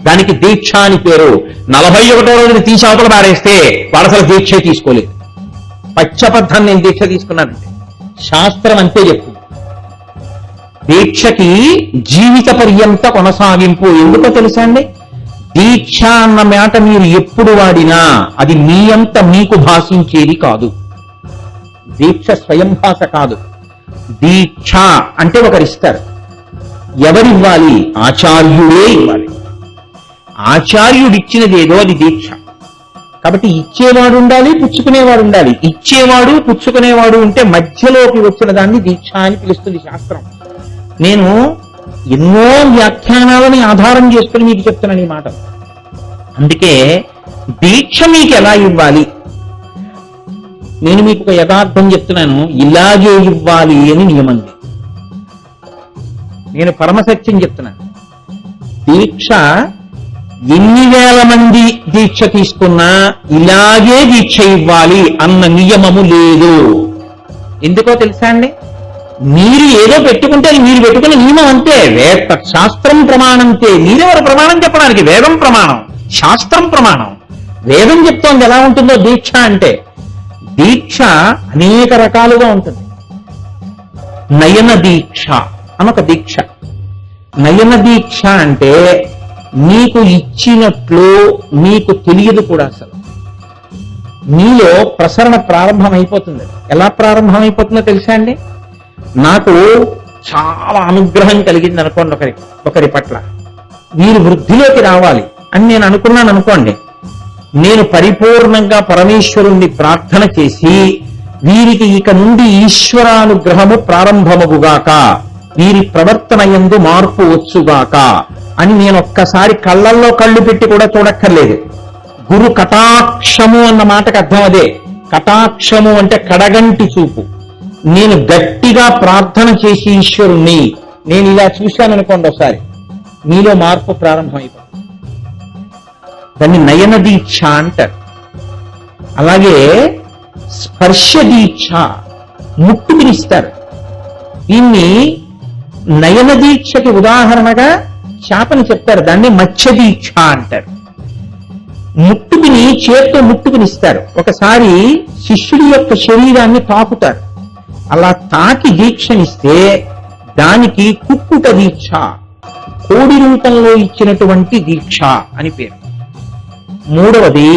దానికి దీక్ష అని పేరు. 41వ రోజున తీసి అవతల పారేస్తే వాడు అసలు దీక్ష తీసుకోలేదు. పచ్చబద్ధం నేను దీక్ష తీసుకున్నానంటే శాస్త్రం అంతే చెప్తుంది. దీక్షకి జీవిత పర్యంత కొనసాగింపు. ఎందుకో తెలుసా అండి? దీక్ష అన్న మాట మీరు ఎప్పుడు వాడినా అది మీ అంత మీకు భాషించేది కాదు. దీక్ష స్వయం భాష కాదు. దీక్ష అంటే ఒకరిస్తారు. ఎవరివ్వాలి? ఆచార్యుడే ఇవ్వాలి. ఆచార్యుడిచ్చినది ఏదో అది దీక్ష. కాబట్టి ఇచ్చేవాడు ఉండాలి, పుచ్చుకునేవాడు ఉండాలి. ఇచ్చేవాడు పుచ్చుకునేవాడు ఉంటే మధ్యలోకి వచ్చిన దాన్ని దీక్ష అని పిలుస్తుంది శాస్త్రం. నేను ఎన్నో వ్యాఖ్యానాలని ఆధారం చేసుకుని మీకు చెప్తున్నాను ఈ మాట. అందుకే దీక్ష మీకు ఎలా ఇవ్వాలి నేను మీకు ఒక యథార్థం చెప్తున్నాను. ఇలాగే ఇవ్వాలి అని నియమం. నేను పరమసత్యం చెప్తున్నాను. దీక్ష ఎన్ని వేల మంది దీక్ష తీసుకున్నా ఇలాగే దీక్ష ఇవ్వాలి అన్న నియమము లేదు. ఎందుకో తెలుసా అండి? మీరు ఏదో పెట్టుకుంటే అది మీరు పెట్టుకున్న నియమం అంతే. శాస్త్రం ప్రమాణంతే. మీరెవరు ప్రమాణం చెప్పడానికి? వేదం ప్రమాణం, శాస్త్రం ప్రమాణం. వేదం చెప్తోంది ఎలా ఉంటుందో దీక్ష అంటే. దీక్ష అనేక రకాలుగా ఉంటుంది. నయన దీక్ష అనొక దీక్ష. నయన దీక్ష అంటే నీకు ఇచ్చినట్లు నీకు తెలియదు కూడా. అసలు మీలో ప్రసరణ ప్రారంభమైపోతుంది. ఎలా ప్రారంభమైపోతుందో తెలుసా అండి? నాకు చాలా అనుగ్రహం కలిగింది అనుకోండి ఒకరి పట్ల, వీరు వృద్ధిలోకి రావాలి అని నేను అనుకున్నాను అనుకోండి, నేను పరిపూర్ణంగా పరమేశ్వరుణ్ణి ప్రార్థన చేసి వీరికి ఇక నుండి ఈశ్వరానుగ్రహము ప్రారంభమగుగాక, వీరి ప్రవర్తన యందు మార్పు వచ్చుగాక అని నేను ఒక్కసారి కళ్ళల్లో కళ్ళు పెట్టి కూడా చూడక్కర్లేదు. గురు కటాక్షము అన్న మాటకు అర్థం అదే. కటాక్షము అంటే కడగంటి చూపు. నేను గట్టిగా ప్రార్థన చేసి ఈశ్వరుణ్ణి నేను ఇలా చూశాననుకోండి ఒకసారి, మీలో మార్పు ప్రారంభమైపోతుంది. దాన్ని నయన దీక్ష అంటారు. అలాగే స్పర్శ దీక్ష, ముట్టుకునిస్తారు. దీన్ని నయన దీక్షకి ఉదాహరణగా చేపని చెప్తారు, దాన్ని మత్స్య దీక్ష అంటారు. ముట్టుకుని చేత్తో ముట్టుకునిస్తారు. ఒకసారి శిష్యుడి యొక్క శరీరాన్ని తాకుతారు. అలా తాకి దీక్షనిస్తే దానికి కుక్కుట దీక్ష, కోడి రూపంలో ఇచ్చినటువంటి దీక్ష అని పేరు. మూడవది,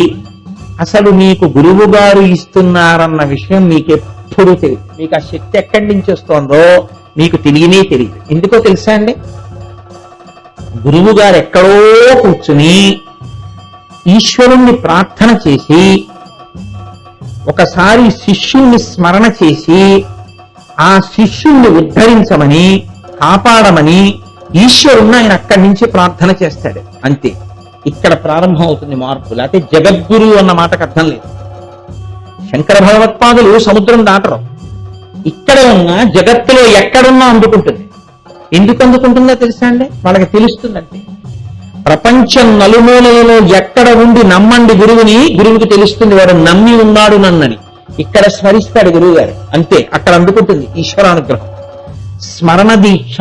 అసలు మీకు గురువు గారు ఇస్తున్నారన్న విషయం మీకెప్పుడు తెలియదు. మీకు ఆ శక్తి ఎక్కడి నుంచి వస్తోందో మీకు తెలియనే తెలియదు. ఎందుకో తెలుసా అండి? గురువు గారు ఎక్కడో కూర్చుని ఈశ్వరుణ్ణి ప్రార్థన చేసి ఒకసారి శిష్యుణ్ణి స్మరణ చేసి ఆ శిష్యుణ్ణి ఉద్ధరించమని, కాపాడమని ఈశ్వరుణ్ణి ఆయన అక్కడి నుంచి ప్రార్థన చేస్తాడు. అంతే, ఇక్కడ ప్రారంభం అవుతుంది మార్పు. లేకపోతే జగద్గురు అన్న మాటకు అర్థం లేదు. శంకర భగవత్పాదులు సముద్రం దాటరు. ఇక్కడ ఉన్న జగత్తులో ఎక్కడున్నా అందుకుంటుంది. ఎందుకు అందుకుంటుందో తెలుసా అండి? వాళ్ళకి తెలుస్తుందంటే ప్రపంచం నలుమూలలో ఎక్కడ ఉండి నమ్మండి గురువుని, గురువుకి తెలుస్తుంది వాడు నమ్మి ఉన్నాడు నన్నని. ఇక్కడ స్మరిస్తాడు గురువు గారు, అంతే, అక్కడ అందుకుంటుంది ఈశ్వరానుగ్రహం. స్మరణ దీక్ష,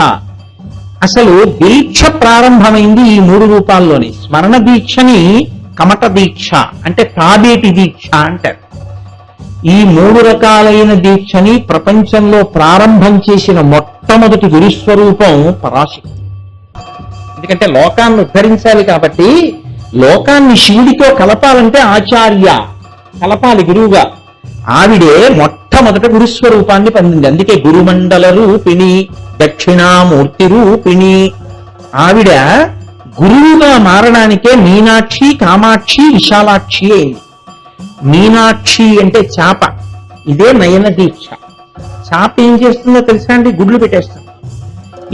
అసలు దీక్ష ప్రారంభమైంది ఈ 3 రూపాల్లోనే. స్మరణ దీక్షని కమట దీక్ష అంటే తాబేటి దీక్ష అంటారు. ఈ 3 రకాలైన దీక్షని ప్రపంచంలో ప్రారంభం చేసిన మొట్టమొదటి గురుస్వరూపం పరాశక్తి. ఎందుకంటే లోకాన్ని ఉద్ధరించాలి కాబట్టి, లోకాన్ని శివుడితో కలపాలంటే ఆచార్య కలపాలి గురువుగా. ఆవిడే మొట్టమొదట గురుస్వరూపాన్ని పొందింది. అందుకే గురుమండల రూపిణి, దక్షిణామూర్తి రూపిణి. ఆవిడ గురువుగా మారడానికే మీనాక్షి, కామాక్షి, విశాలాక్షి అయింది. మీనాక్షి అంటే చాప, ఇదే నయన దీక్ష. చాప ఏం చేస్తుందో తెలుసా అండి? గుడ్లు పెట్టేస్తుంది.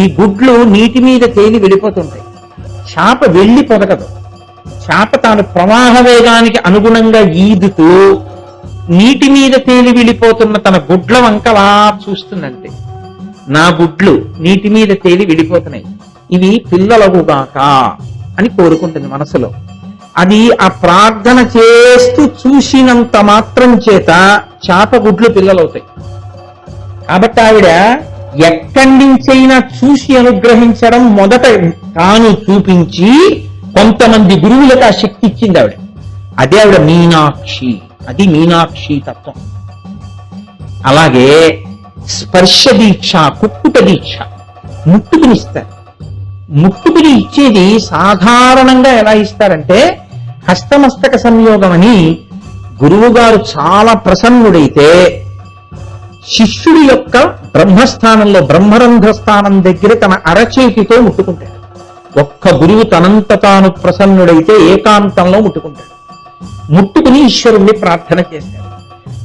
ఈ గుడ్లు నీటి మీద తేలి వెళ్ళిపోతుంటాయి. చాప వెళ్ళి పొదగదు. చాప తాను ప్రవాహ వేగానికి అనుగుణంగా ఈదుతూ నీటి మీద తేలి వెళ్ళిపోతున్న తన గుడ్ల వంకలా చూస్తుందంటే, నా గుడ్లు నీటి మీద తేలి వెళ్ళిపోతున్నాయి, ఇవి పిల్లలగుగాక అని కోరుకుంటుంది మనసులో. అది ఆ ప్రార్థన చేస్తూ చూసినంత మాత్రం చేత చాప గుడ్లు పిల్లలవుతాయి. కాబట్టి ఆవిడ ఎక్కడి నుంచైనా చూసి అనుగ్రహించడం మొదట తాను చూపించి కొంతమంది గురువులకు ఆ శక్తి ఇచ్చింది ఆవిడ. అదే ఆవిడ మీనాక్షి. అది మీనాక్షి తత్వం. అలాగే స్పర్శ దీక్ష, కుక్కుట దీక్ష, ముట్టుకునిస్తారు. ముట్టుకుని ఇచ్చేది సాధారణంగా ఎలా ఇస్తారంటే హస్తమస్తక సంయోగం అని. గురువు గారు చాలా ప్రసన్నుడైతే శిష్యుడి యొక్క బ్రహ్మస్థానంలో, బ్రహ్మరంధ్ర స్థానం దగ్గర తన అరచేతితో ముట్టుకుంటాడు. ఒక్క గురువు తనంత తాను ప్రసన్నుడైతే ఏకాంతంలో ముట్టుకుంటాడు. ముట్టుకుని ఈశ్వరుణ్ణి ప్రార్థన చేశాడు.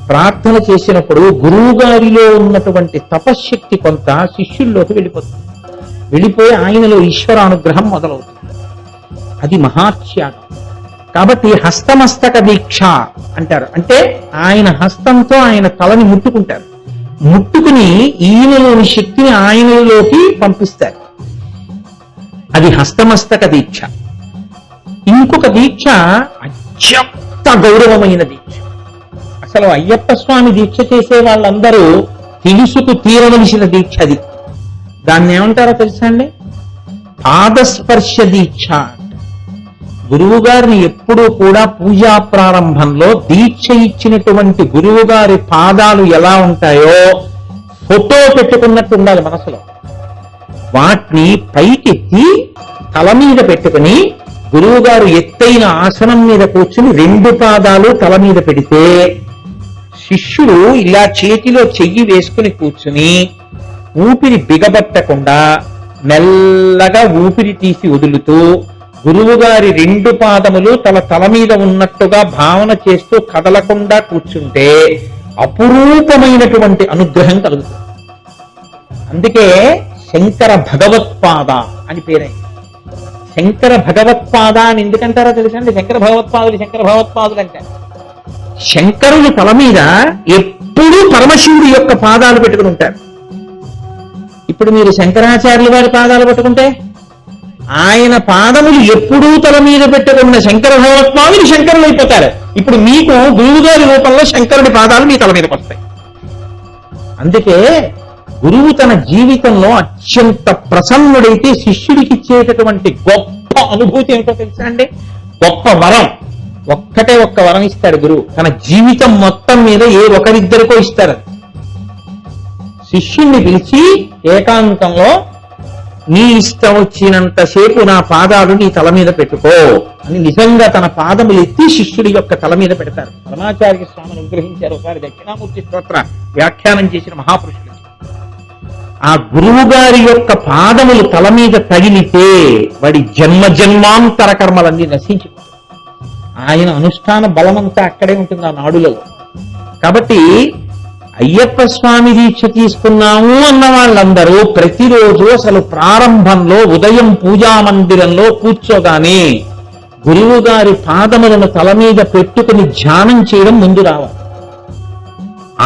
ప్రార్థన చేసినప్పుడు గురువు గారిలో ఉన్నటువంటి తపశ్శక్తి కొంత శిష్యుల్లోకి వెళ్ళిపోతుంది. వెళ్ళిపోయి ఆయనలో ఈశ్వరానుగ్రహం మొదలవుతుంది. అది మహాత్యాగం. కాబట్టి హస్తమస్తక దీక్ష అంటారు. అంటే ఆయన హస్తంతో ఆయన తలని ముట్టుకుంటారు. ముట్టుకుని ఈయనలోని శక్తిని ఆయనలోకి పంపిస్తారు. అది హస్తమస్తక దీక్ష. ఇంకొక దీక్ష అత్యంత గౌరవమైన దీక్ష. అసలు అయ్యప్ప స్వామి దీక్ష చేసే వాళ్ళందరూ తెలుసుకు తీరవలసిన దీక్ష అది. దాన్ని ఏమంటారో తెలుసా అండి? పాదస్పర్శ దీక్ష. గురువు గారిని ఎప్పుడూ కూడా పూజా ప్రారంభంలో దీక్ష ఇచ్చినటువంటి గురువు గారి పాదాలు ఎలా ఉంటాయో ఫోటో పెట్టుకున్నట్టు ఉండాలి మనసులో. వాటిని పైకెత్తి తల మీద పెట్టుకుని గురువు గారు ఎత్తైన ఆసనం మీద కూర్చుని 2 పాదాలు తల మీద పెడితే శిష్యుడు ఇలా చేతిలో చెయ్యి వేసుకుని కూర్చుని ఊపిరి బిగబట్టకుండా మెల్లగా ఊపిరి తీసి వదులుతూ గురువు గారి 2 పాదములు తల మీద ఉన్నట్టుగా భావన చేస్తూ కదలకుండా కూర్చుంటే అపురూపమైనటువంటి అనుగ్రహం కలుగుతుంది. అందుకే శంకర భగవత్పాద అని పేరైంది. శంకర భగవత్పాద అని ఎందుకంటారో తెలుసండి? శంకర భగవత్పాదులు అంటారు. శంకరుని తల మీద ఎప్పుడూ పరమశివుడి యొక్క పాదాలు పెట్టుకుని ఉంటారు. ఇప్పుడు మీరు శంకరాచార్యుల వారి పాదాలు పట్టుకుంటే ఆయన పాదములు ఎప్పుడూ తల మీద పెట్టుకున్న శంకర భగవత్పాదులు శంకరులు అయిపోతారు. ఇప్పుడు మీకు గురువుగారి రూపంలో శంకరుడి పాదాలు మీ తల మీదకి వస్తాయి. అందుకే గురువు తన జీవితంలో అత్యంత ప్రసన్నుడైతే శిష్యుడికి ఇచ్చేటటువంటి గొప్ప అనుభూతి ఏమిటో తెలుసా అండి? గొప్ప వరం. ఒక్క వరం ఇస్తాడు గురువు. తన జీవితం మొత్తం మీద ఏ ఒకరిద్దరికో ఇస్తారు. శిష్యుణ్ణి పిలిచి ఏకాంతంలో నీ ఇష్టం వచ్చినంతసేపు నా పాదాలు నీ తల మీద పెట్టుకో అని నిజంగా తన పాదములు ఎత్తి శిష్యుడి యొక్క తల మీద పెడతారు. పరమాచార్య స్వామిని అనుగ్రహించారు ఒకసారి దక్షిణామూర్తి స్తోత్ర వ్యాఖ్యానం చేసిన మహాపురుషుడు. ఆ గురువు గారి యొక్క పాదములు తల మీద తగిలితే వాడి జన్మాంతర కర్మలన్నీ నశించిపోతాయి. ఆయన అనుష్ఠాన బలమంతా అక్కడే ఉంటుంది ఆ నాడులలో. కాబట్టి అయ్యప్ప స్వామి దీక్ష తీసుకున్నాము అన్న వాళ్ళందరూ ప్రతిరోజు అసలు ప్రారంభంలో ఉదయం పూజా మందిరంలో కూర్చోగానే గురువు గారి పాదములను తల మీద పెట్టుకుని ధ్యానం చేయడం ముందు రావాలి.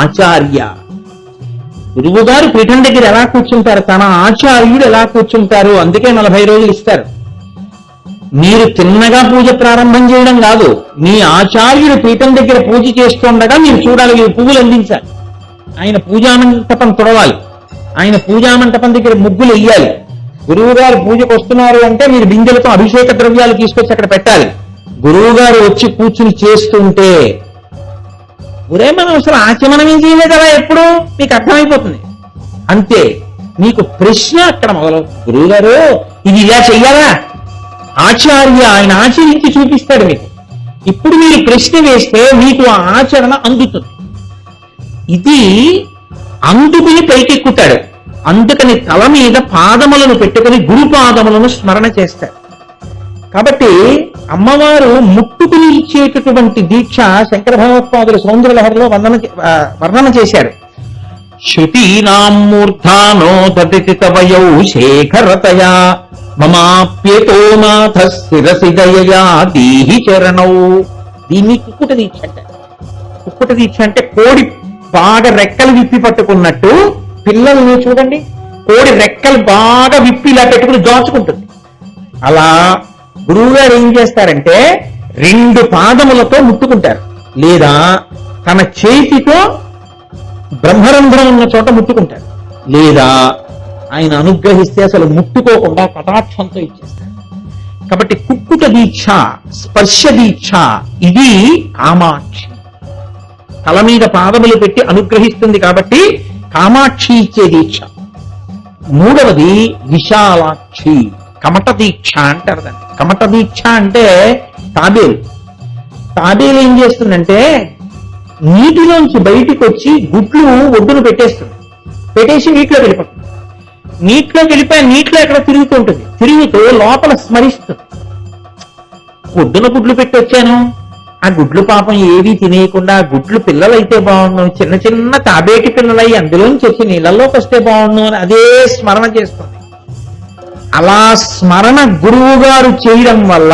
ఆచార్య గురువు గారు పీఠం దగ్గర ఎలా కూర్చుంటారు, తన ఆచార్యుడు ఎలా కూర్చుంటారు. అందుకే 40 రోజులు ఇస్తారు. మీరు తిన్నగా పూజ ప్రారంభం చేయడం కాదు, మీ ఆచార్యుడు పీఠం దగ్గర పూజ చేస్తుండగా మీరు చూడాలి, మీరు పువ్వులు అందించాలి. ఆయన పూజామంటపం తొడవాలి, ఆయన పూజామంటపం దగ్గర ముగ్గులు వెయ్యాలి. గురువు గారు పూజకు వస్తున్నారు అంటే మీరు బిందెలతో అభిషేక ద్రవ్యాలు తీసుకొచ్చి అక్కడ పెట్టాలి. గురువు గారు వచ్చి కూర్చుని చేస్తుంటే ఒరే మనం అసలు ఆచమనం ఏం చేయలేదు కదా, ఎప్పుడు మీకు అర్థమైపోతుంది. అంతే, మీకు ప్రశ్న అక్కడ మొదలవుతుంది. గురువు గారు ఇది ఇలా చెయ్యాలా? ఆచార్య ఆయన ఆచరించి చూపిస్తాడు మీకు. ఇప్పుడు మీరు ప్రశ్న వేస్తే మీకు ఆ ఆచరణ అందుతుంది. ఇది అందుకుని పైకెక్కుతాడు. అందుకని తల మీద పాదములను పెట్టుకుని గురు పాదములను స్మరణ చేస్తాడు. కాబట్టి అమ్మవారు ముట్టుకుని ఇచ్చేటటువంటి దీక్ష శంకర భగవత్పాదులు సౌందర్యలహరిలో వర్ణన చేశారు. శృతీనాం మూర్ధానో దదితి తవయౌ శేఖరతయా మమాప్యేతో నాథ శిరసి దయయా దీహి చరణౌ. దీన్ని కుక్కుట దీక్ష అంటారు. కుక్కుట దీక్ష అంటే కోడి బాగా రెక్కలు విప్పి పట్టుకున్నట్టు పిల్లల్ని చూడండి, కోడి రెక్కలు బాగా విప్పి ఇలా పెట్టుకుని దాచుకుంటుంది. అలా గురువు గారు ఏం చేస్తారంటే 2 పాదములతో ముట్టుకుంటారు, లేదా తన చేతితో బ్రహ్మరంధ్రం ఉన్న చోట ముట్టుకుంటారు, లేదా ఆయన అనుగ్రహిస్తే అసలు ముట్టుకోకుండా కటాక్షంతో ఇచ్చేస్తారు. కాబట్టి కుక్కుట దీక్ష, స్పర్శ దీక్ష, ఇది కామాక్షి. తల మీద పాదములు పెట్టి అనుగ్రహిస్తుంది కాబట్టి కామాక్షి ఇచ్చే దీక్ష. 3వది విశాలాక్షి, కమట దీక్ష అంటారు దాన్ని. కమట దీక్ష అంటే తాబేలు. తాబేలు ఏం చేస్తుందంటే నీటిలోంచి బయటికి వచ్చి గుడ్లు ఒడ్డును పెట్టేస్తుంది, పెట్టేసి నీటిలో వెళ్ళిపోతుంది. నీటిలో వెళ్ళిపోయి నీటిలో ఎక్కడ తిరుగుతూ ఉంటుంది, తిరుగుతూ లోపల స్మరిస్తుంది. ఒడ్డున గుడ్లు పెట్టి వచ్చాను, ఆ గుడ్లు పాపం ఏవి తినేయకుండా గుడ్లు పిల్లలైతే బాగుండు, చిన్న చిన్న తాబేటి పిల్లలై అందులోంచి వచ్చి నీళ్ళలోకి వస్తే బాగుండు అని అదే స్మరణ చేస్తుంది. అలా స్మరణ గురువు గారు చేయడం వల్ల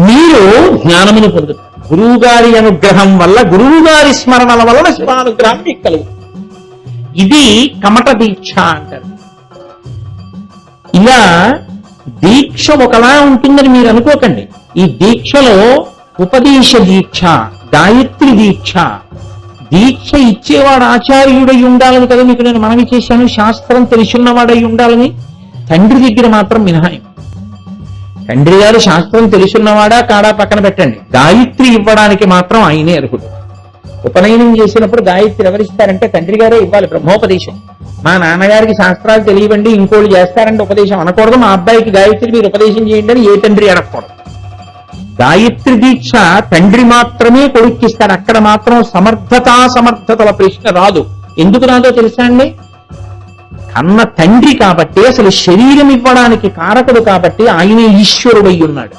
మీరు జ్ఞానమును పొందుతారు. గురువు గారి అనుగ్రహం వల్ల, గురువు గారి స్మరణల వలన శివానుగ్రహం మీకు కలుగుతుంది. ఇది కమట దీక్ష అంటారు. ఇలా దీక్ష ఒకలా ఉంటుందని మీరు అనుకోకండి. ఈ దీక్షలో ఉపదేశ దీక్ష, గాయత్రి దీక్ష, దీక్ష ఇచ్చేవాడు ఆచార్యుడై ఉండాలని కదా మీకు నేను మనవి చేశాను. శాస్త్రం తెలుసున్నవాడై ఉండాలని. తండ్రి దగ్గర మాత్రం మినహాయం. తండ్రి గారు శాస్త్రం తెలుసున్నవాడా కాడా పక్కన పెట్టండి, గాయత్రి ఇవ్వడానికి మాత్రం ఆయనే అర్హుడు. ఉపనయనం చేసినప్పుడు గాయత్రి ఎవరిస్తారంటే తండ్రి గారే ఇవ్వాలి, బ్రహ్మోపదేశం. మా నాన్నగారికి శాస్త్రాలు తెలియవండి ఇంకోళ్ళు చేస్తారంటే ఉపదేశం అనకూడదు, మా అబ్బాయికి గాయత్రి మీరు ఉపదేశం చేయండి అని ఏ తండ్రి అనకూడదు. గాయత్రి దీక్ష తండ్రి మాత్రమే కొడుక్కిస్తాడు. అక్కడ మాత్రం సమర్థతల ప్రశ్న రాదు. ఎందుకు రాదో తెలుసా అండి? కన్న తండ్రి కాబట్టి, అసలు శరీరం ఇవ్వడానికి కారకుడు కాబట్టి ఆయనే ఈశ్వరుడై ఉన్నాడు.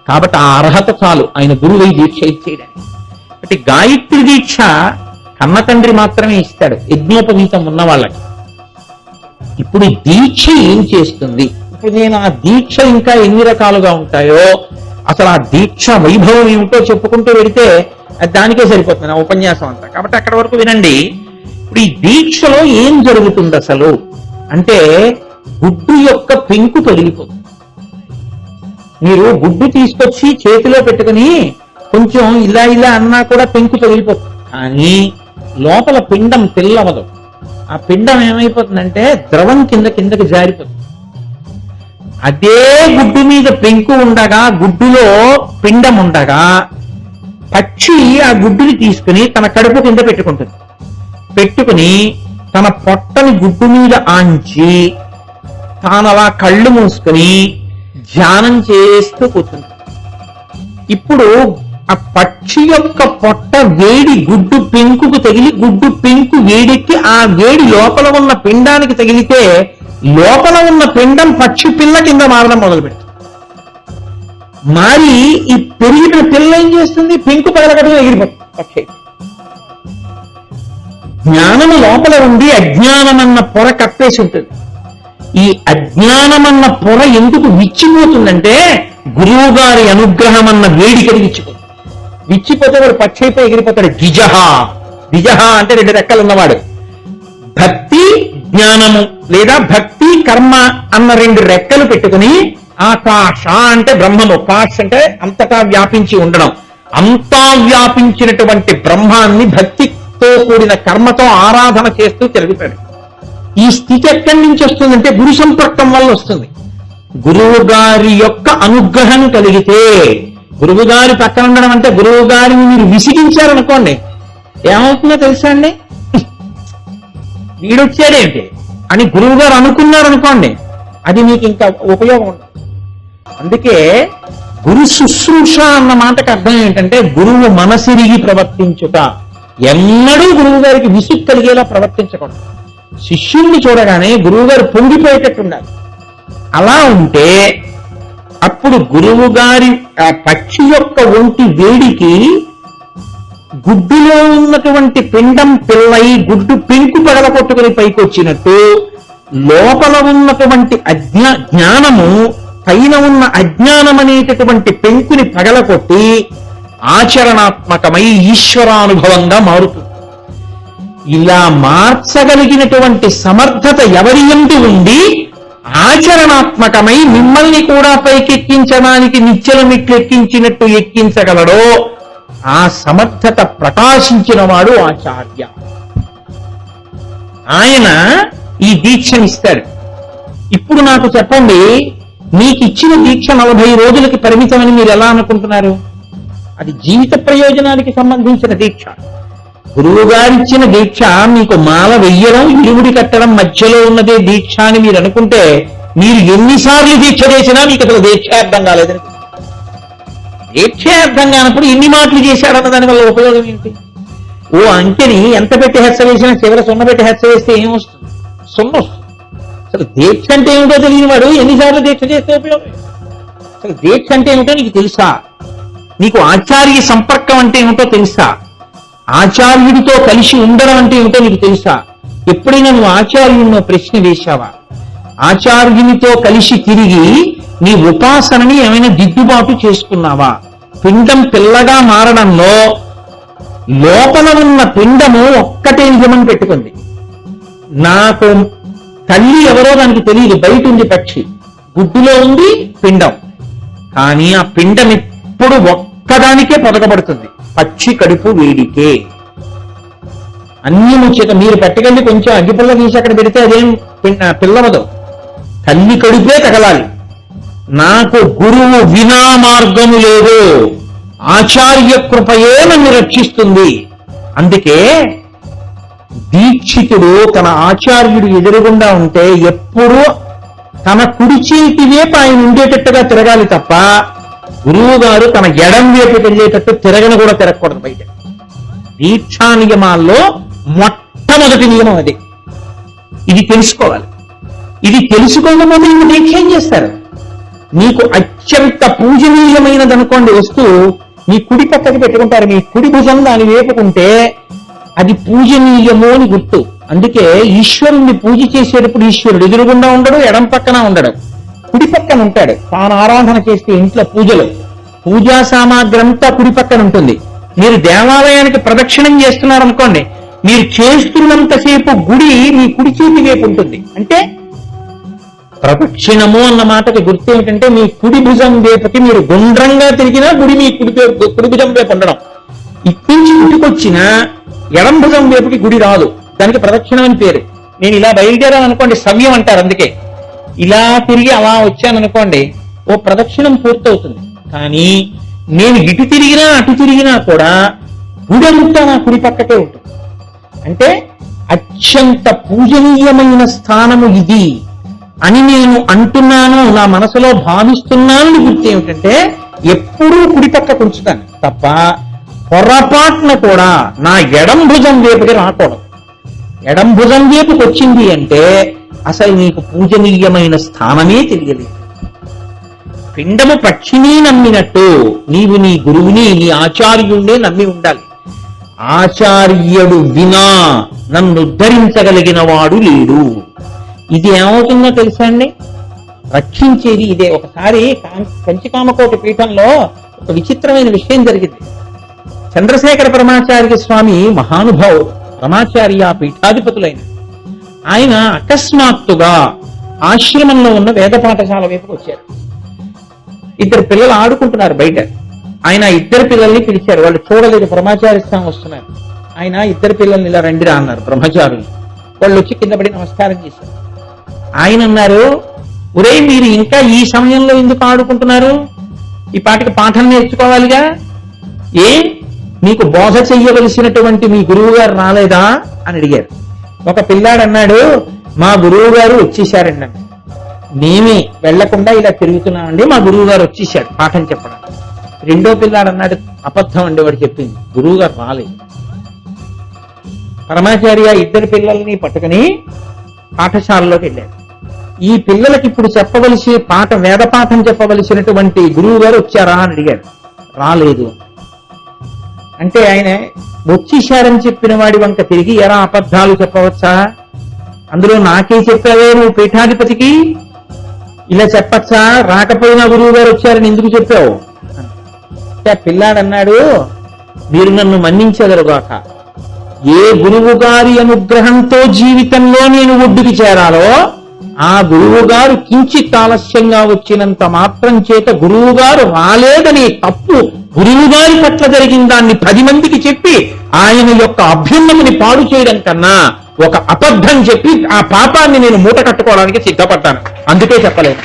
కాబట్టి ఆ అర్హత చాలు ఆయన గురువై దీక్ష ఇచ్చేయడానికి. అంటే గాయత్రి దీక్ష కన్న తండ్రి మాత్రమే ఇస్తాడు యజ్ఞోపవీతం ఉన్న వాళ్ళకి. ఇప్పుడు ఈ దీక్ష ఏం చేస్తుంది? ఇప్పుడు నేను ఆ దీక్ష ఇంకా ఎన్ని రకాలుగా ఉంటాయో, అసలు ఆ దీక్ష వైభవం ఏమిటో చెప్పుకుంటూ వెళితే అది దానికే సరిపోతుంది ఆ ఉపన్యాసం అంతా. కాబట్టి అక్కడ వరకు వినండి. ఇప్పుడు ఈ దీక్షలో ఏం జరుగుతుంది అసలు అంటే, గుడ్డు యొక్క పెంకు పగిలిపోతుంది. మీరు గుడ్డు తీసుకొచ్చి చేతిలో పెట్టుకుని కొంచెం ఇలా ఇలా అన్నా కూడా పెంకు పగిలిపోతుంది. కానీ లోపల పిండం తెల్లవదు. ఆ పిండం ఏమైపోతుందంటే ద్రవం కిందకి జారిపోతుంది. అదే గుడ్డు మీద పెంకు ఉండగా, గుడ్డులో పిండం ఉండగా, పక్షి ఆ గుడ్డుని తీసుకుని తన కడుపు కింద పెట్టుకుని తన పొట్టని గుడ్డు మీద ఆంచి తానలా కళ్ళు మూసుకుని ధ్యానం చేస్తూ కూర్చుంది. ఇప్పుడు ఆ పక్షి యొక్క పొట్ట వేడి గుడ్డు పెంకుకు తగిలి, గుడ్డు పెంకు వేడెక్కి ఆ వేడి లోపల ఉన్న పిండానికి తగిలితే లోపల ఉన్న పిండం పక్షి పిల్ల కింద మారడం మొదలుపెడుతుంది. మారి ఈ పెరిగిన పిల్ల ఏం చేస్తుంది? పెంకు పగలగడం ఎగిరిపోతుంది పక్షి. జ్ఞానము లోపల ఉండి అజ్ఞానమన్న పొర కప్పేసి ఉంటుంది. ఈ అజ్ఞానమన్న పొర ఎందుకు విచ్చిపోతుందంటే, గురువు గారి అనుగ్రహం అన్న వేడి కలిగిచ్చిపోతుంది. విచ్చిపోతే వాడు పక్షి అయిపోయి ఎగిరిపోతాడు. ద్విజహ అంటే 2 రెక్కలు ఉన్నవాడు. భక్తి జ్ఞానము లేదా భక్తి కర్మ అన్న 2 రెక్కలు పెట్టుకుని, ఆకాశ అంటే బ్రహ్మము, కాష్ అంటే అంతటా వ్యాపించి ఉండడం, అంతా వ్యాపించినటువంటి బ్రహ్మాన్ని భక్తితో కూడిన కర్మతో ఆరాధన చేస్తూ తిరుగుతాడు. ఈ స్థితి ఎక్కడి నుంచి వస్తుందంటే గురు సంపర్కం వల్ల వస్తుంది. గురువు గారి యొక్క అనుగ్రహం కలిగితే, గురువు గారి పక్కన ఉండడం అంటే గురువు గారిని మీరు విసిగించారనుకోండి ఏమవుతుందో తెలుసా అండి? వీడొచ్చాడేంటి అని గురువు గారు అనుకున్నారనుకోండి, అది మీకు ఇంకా ఉపయోగం ఉండదు. అందుకే గురు శుశ్రూష అన్న మాటకు అర్థం ఏంటంటే, గురువు మనసిరిగి ప్రవర్తించుట. ఎన్నడూ గురువు గారికి విసుగు కలిగేలా ప్రవర్తించకూడదు. శిష్యుల్ని చూడగానే గురువు గారు పొంగిపోయేటట్టు ఉండాలి. అలా ఉంటే అప్పుడు గురువు గారి ఆ పక్షి యొక్క ఒంటి వేడికి గుడ్డులో ఉన్నటువంటి పిండం పిల్లై గుడ్డు పెంకు పగలగొట్టుకుని పైకి వచ్చినట్టు, లోపల ఉన్నటువంటి జ్ఞానము పైన ఉన్న అజ్ఞానం అనేటటువంటి పెంకుని పగలగొట్టి ఆచరణాత్మకమై ఈశ్వరానుభవంగా మారుతుంది. ఇలా మార్చగలిగినటువంటి సమర్థత ఎవరి యందు ఉంది, ఆచరణాత్మకమై మిమ్మల్ని కూడా పైకెక్కించడానికి నిచ్చెన మెట్లు ఎక్కించినట్టు ఎక్కించగలడో ఆ సమర్థత ప్రకాశించిన వాడు ఆచార్య. ఆయన ఈ దీక్షనిస్తాడు. ఇప్పుడు నాకు చెప్పండి, మీకు ఇచ్చిన దీక్ష 40 రోజులకి పరిమితమని మీరు ఎలా అనుకుంటున్నారు? అది జీవిత ప్రయోజనానికి సంబంధించిన దీక్ష. గురువు గారిచ్చిన దీక్ష మీకు మాల వెయ్యడం, ఇరుముడి కట్టడం మధ్యలో ఉన్నదే దీక్ష అని మీరు అనుకుంటే, మీరు ఎన్నిసార్లు దీక్ష చేసినా మీకు అసలు దీక్ష అర్థం కాలేదని. దీక్ష అర్థం కానప్పుడు ఎన్ని మాటలు చేశాడన్న దాని వల్ల ఉపయోగం ఏంటి? ఓ అంకెని ఎంత పెట్టి హెచ్చ వేసినా చివర 0 పెట్టి హెచ్చ వేస్తే ఏమొస్తుంది? 0 వస్తుంది. అసలు దీక్ష అంటే ఏమిటో తెలియని వాడు ఎన్నిసార్లు దీక్ష చేస్తే ఉపయోగం? అసలు దీక్ష అంటే ఏమిటో నీకు తెలుసా? నీకు ఆచార్య సంపర్కం అంటే ఏమిటో తెలుసా? ఆచార్యుడితో కలిసి ఉండడం అంటే ఏమిటో నీకు తెలుసా? ఎప్పుడైనా నువ్వు ఆచార్యుడిని ప్రశ్న వేశావా? ఆచార్యునితో కలిసి తిరిగి నీ ఉపాసనని ఏమైనా దిద్దుబాటు చేసుకున్నావా? పిండం పిల్లగా మారడంలో లోపల ఉన్న పిండము ఒక్కటే నిజమని పెట్టుకుంది. నాకు తల్లి ఎవరో దానికి తెలియదు, బయట ఉంది పక్షి, గుడ్డులో ఉంది పిండం. కానీ ఆ పిండం ఎప్పుడు ఒక్కదానికే పొదగబడుతుంది, పక్షి కడుపు వేడికే. అన్ని ముచ్చేత మీరు పట్టుకెళ్ళి కొంచెం అగ్గిపుల్ల తీసి అక్కడ పెడితే అదేం పిల్లవదు, తల్లి కడుపే తగలాలి. నాకు గురువు వినా మార్గము లేదు, ఆచార్య కృపయే నన్ను రక్షిస్తుంది. అందుకే దీక్షితుడు తన ఆచార్యుడు ఎదురుగుండా ఉంటే ఎప్పుడూ తన కుడి చేతి వైపు ఆయన ఉండేటట్టుగా తిరగాలి తప్ప, గురువు గారు తన ఎడం వైపు వెళ్ళేటట్టు తిరగను కూడా తిరగకూడదు. బయట దీక్షా నియమాల్లో మొట్టమొదటి నియమం అది. ఇది తెలుసుకోవాలి. ఇది తెలుసుకోకపోతే ఇంక దీక్ష ఏం చేస్తారు? మీకు అత్యంత పూజనీయమైనది అనుకోండి వస్తువు, మీ కుడి పక్కకి పెట్టుకుంటారు, మీ కుడి భుజం దాన్ని వేపుకుంటే అది పూజనీయము అని గుర్తు. అందుకే ఈశ్వరుణ్ణి పూజ చేసేటప్పుడు ఈశ్వరుడు ఎదురుగుండా ఉండడు, ఎడం పక్కన ఉండడు, కుడి పక్కన ఉంటాడు. తాను ఆరాధన చేస్తే ఇంట్లో పూజలు పూజా సామాగ్రి అంతా కుడి పక్కన ఉంటుంది. మీరు దేవాలయానికి ప్రదక్షిణం చేస్తున్నారనుకోండి, మీరు చేస్తున్నంతసేపు గుడి మీ కుడి చేతి వైపు ఉంటుంది. అంటే ప్రదక్షిణము అన్న మాటకి గుర్తు ఏమిటంటే మీ కుడి భుజం వైపుకి మీరు గుండ్రంగా తిరిగినా గుడి మీ కుడి భుజం వైపు ఉండడం. ఇట్టించి ఇంటికొచ్చినా ఎడం భుజం వైపుకి గుడి రాదు, దానికి ప్రదక్షిణం అని పేరు. నేను ఇలా బయలుదేరాను అనుకోండి, సవ్యం అంటారు. అందుకే ఇలా తిరిగి అలా వచ్చాననుకోండి, ఓ ప్రదక్షిణం పూర్తవుతుంది. కానీ నేను ఇటు తిరిగినా అటు తిరిగినా కూడా గుడి అంతా నా కుడి పక్కకే ఉంటుంది. అంటే అత్యంత పూజనీయమైన స్థానము ఇది అని నేను అంటున్నాను, నా మనసులో భావిస్తున్నాను. గుర్తు ఏమిటంటే ఎప్పుడూ కుడి పక్కకు ఉంచుతాను తప్ప పొరపాటున కూడా నా ఎడం భుజం వైపుకి రాకూడదు. ఎడం భుజం వైపుకి వచ్చింది అంటే అసలు నీకు పూజనీయమైన స్థానమే తెలియలేదు. పిండము పక్షిని నమ్మినట్టు నీవు నీ గురువుని, నీ ఆచార్యుణ్ణే నమ్మి ఉండాలి. ఆచార్యుడు వినా నన్ను ఉద్ధరించగలిగిన వాడు లేడు. ఇది ఏమవుతుందో తెలుసా అండి? రక్షించేది ఇదే. ఒకసారి కంచికామకోటి పీఠంలో ఒక విచిత్రమైన విషయం జరిగింది. చంద్రశేఖర పరమాచార్య స్వామి మహానుభావుడు, పరమాచార్య పీఠాధిపతులైన ఆయన అకస్మాత్తుగా ఆశ్రమంలో ఉన్న వేద పాఠశాల వైపుకి వచ్చారు. ఇద్దరు పిల్లలు ఆడుకుంటున్నారు బయట. ఆయన ఇద్దరు పిల్లల్ని పిలిచారు. వాళ్ళు చూడలేదు, బ్రహ్మచారి స్వామి వస్తున్నారు. ఆయన ఇద్దరు పిల్లల్ని ఇలా రండిరా అన్నారు బ్రహ్మచారులు. వాళ్ళు వచ్చి కింద పడి నమస్కారం చేశారు. ఆయన అన్నారు, ఒరే మీరు ఇంకా ఈ సమయంలో ఎందుకు ఆడుకుంటున్నారు? ఈ పాటికి పాఠం నేర్చుకోవాలిగా. ఏ మీకు బోధ చెయ్యవలసినటువంటి మీ గురువు గారు రాలేదా అని అడిగారు. ఒక పిల్లాడు అన్నాడు, మా గురువు గారు వచ్చేసారండి. మేమే వెళ్లకుండా ఇలా తిరుగుతున్నామండి, మా గురువు గారు వచ్చేసాడు పాఠం చెప్పడానికి. రెండో పిల్లాడు అన్నాడు, అబద్ధం అండి వాడు చెప్పింది, గురువు గారు రాలేదు. పరమాచార్య ఇద్దరు పిల్లల్ని పట్టుకుని పాఠశాలలోకి వెళ్ళారు. ఈ పిల్లలకి ఇప్పుడు చెప్పవలసి వేద పాఠం చెప్పవలసినటువంటి గురువు గారు వచ్చారా అని అడిగారు. రాలేదు అంటే ఆయన వచ్చేశారని చెప్పిన వాడి వంక తిరిగి ఎలా అబద్ధాలు చెప్పవచ్చా? అందులో నాకే చెప్పావే నువ్వు పీఠాధిపతికి, ఇలా చెప్పచ్చా? రాకపోయినా గురువు గారు వచ్చారని ఎందుకు చెప్పావు అంటే పిల్లాడు అన్నాడు, మీరు నన్ను మన్నించగలుగాక, ఏ గురువు గారి అనుగ్రహంతో జీవితంలో నేను ఒడ్డుకి చేరాలో ఆ గురువు గారు కించిత్ ఆలస్యంగా వచ్చినంత మాత్రం చేత గురువు గారు రాలేదని తప్పు గురువు గారి పట్ల జరిగిన దాన్ని 10 మందికి చెప్పి ఆయన యొక్క అభ్యున్నతిని పాడు చేయడం కన్నా ఒక అబద్ధం చెప్పి ఆ పాపాన్ని నేను మూట కట్టుకోవడానికి సిద్ధపడ్డాను, అందుకే చెప్పలేదు.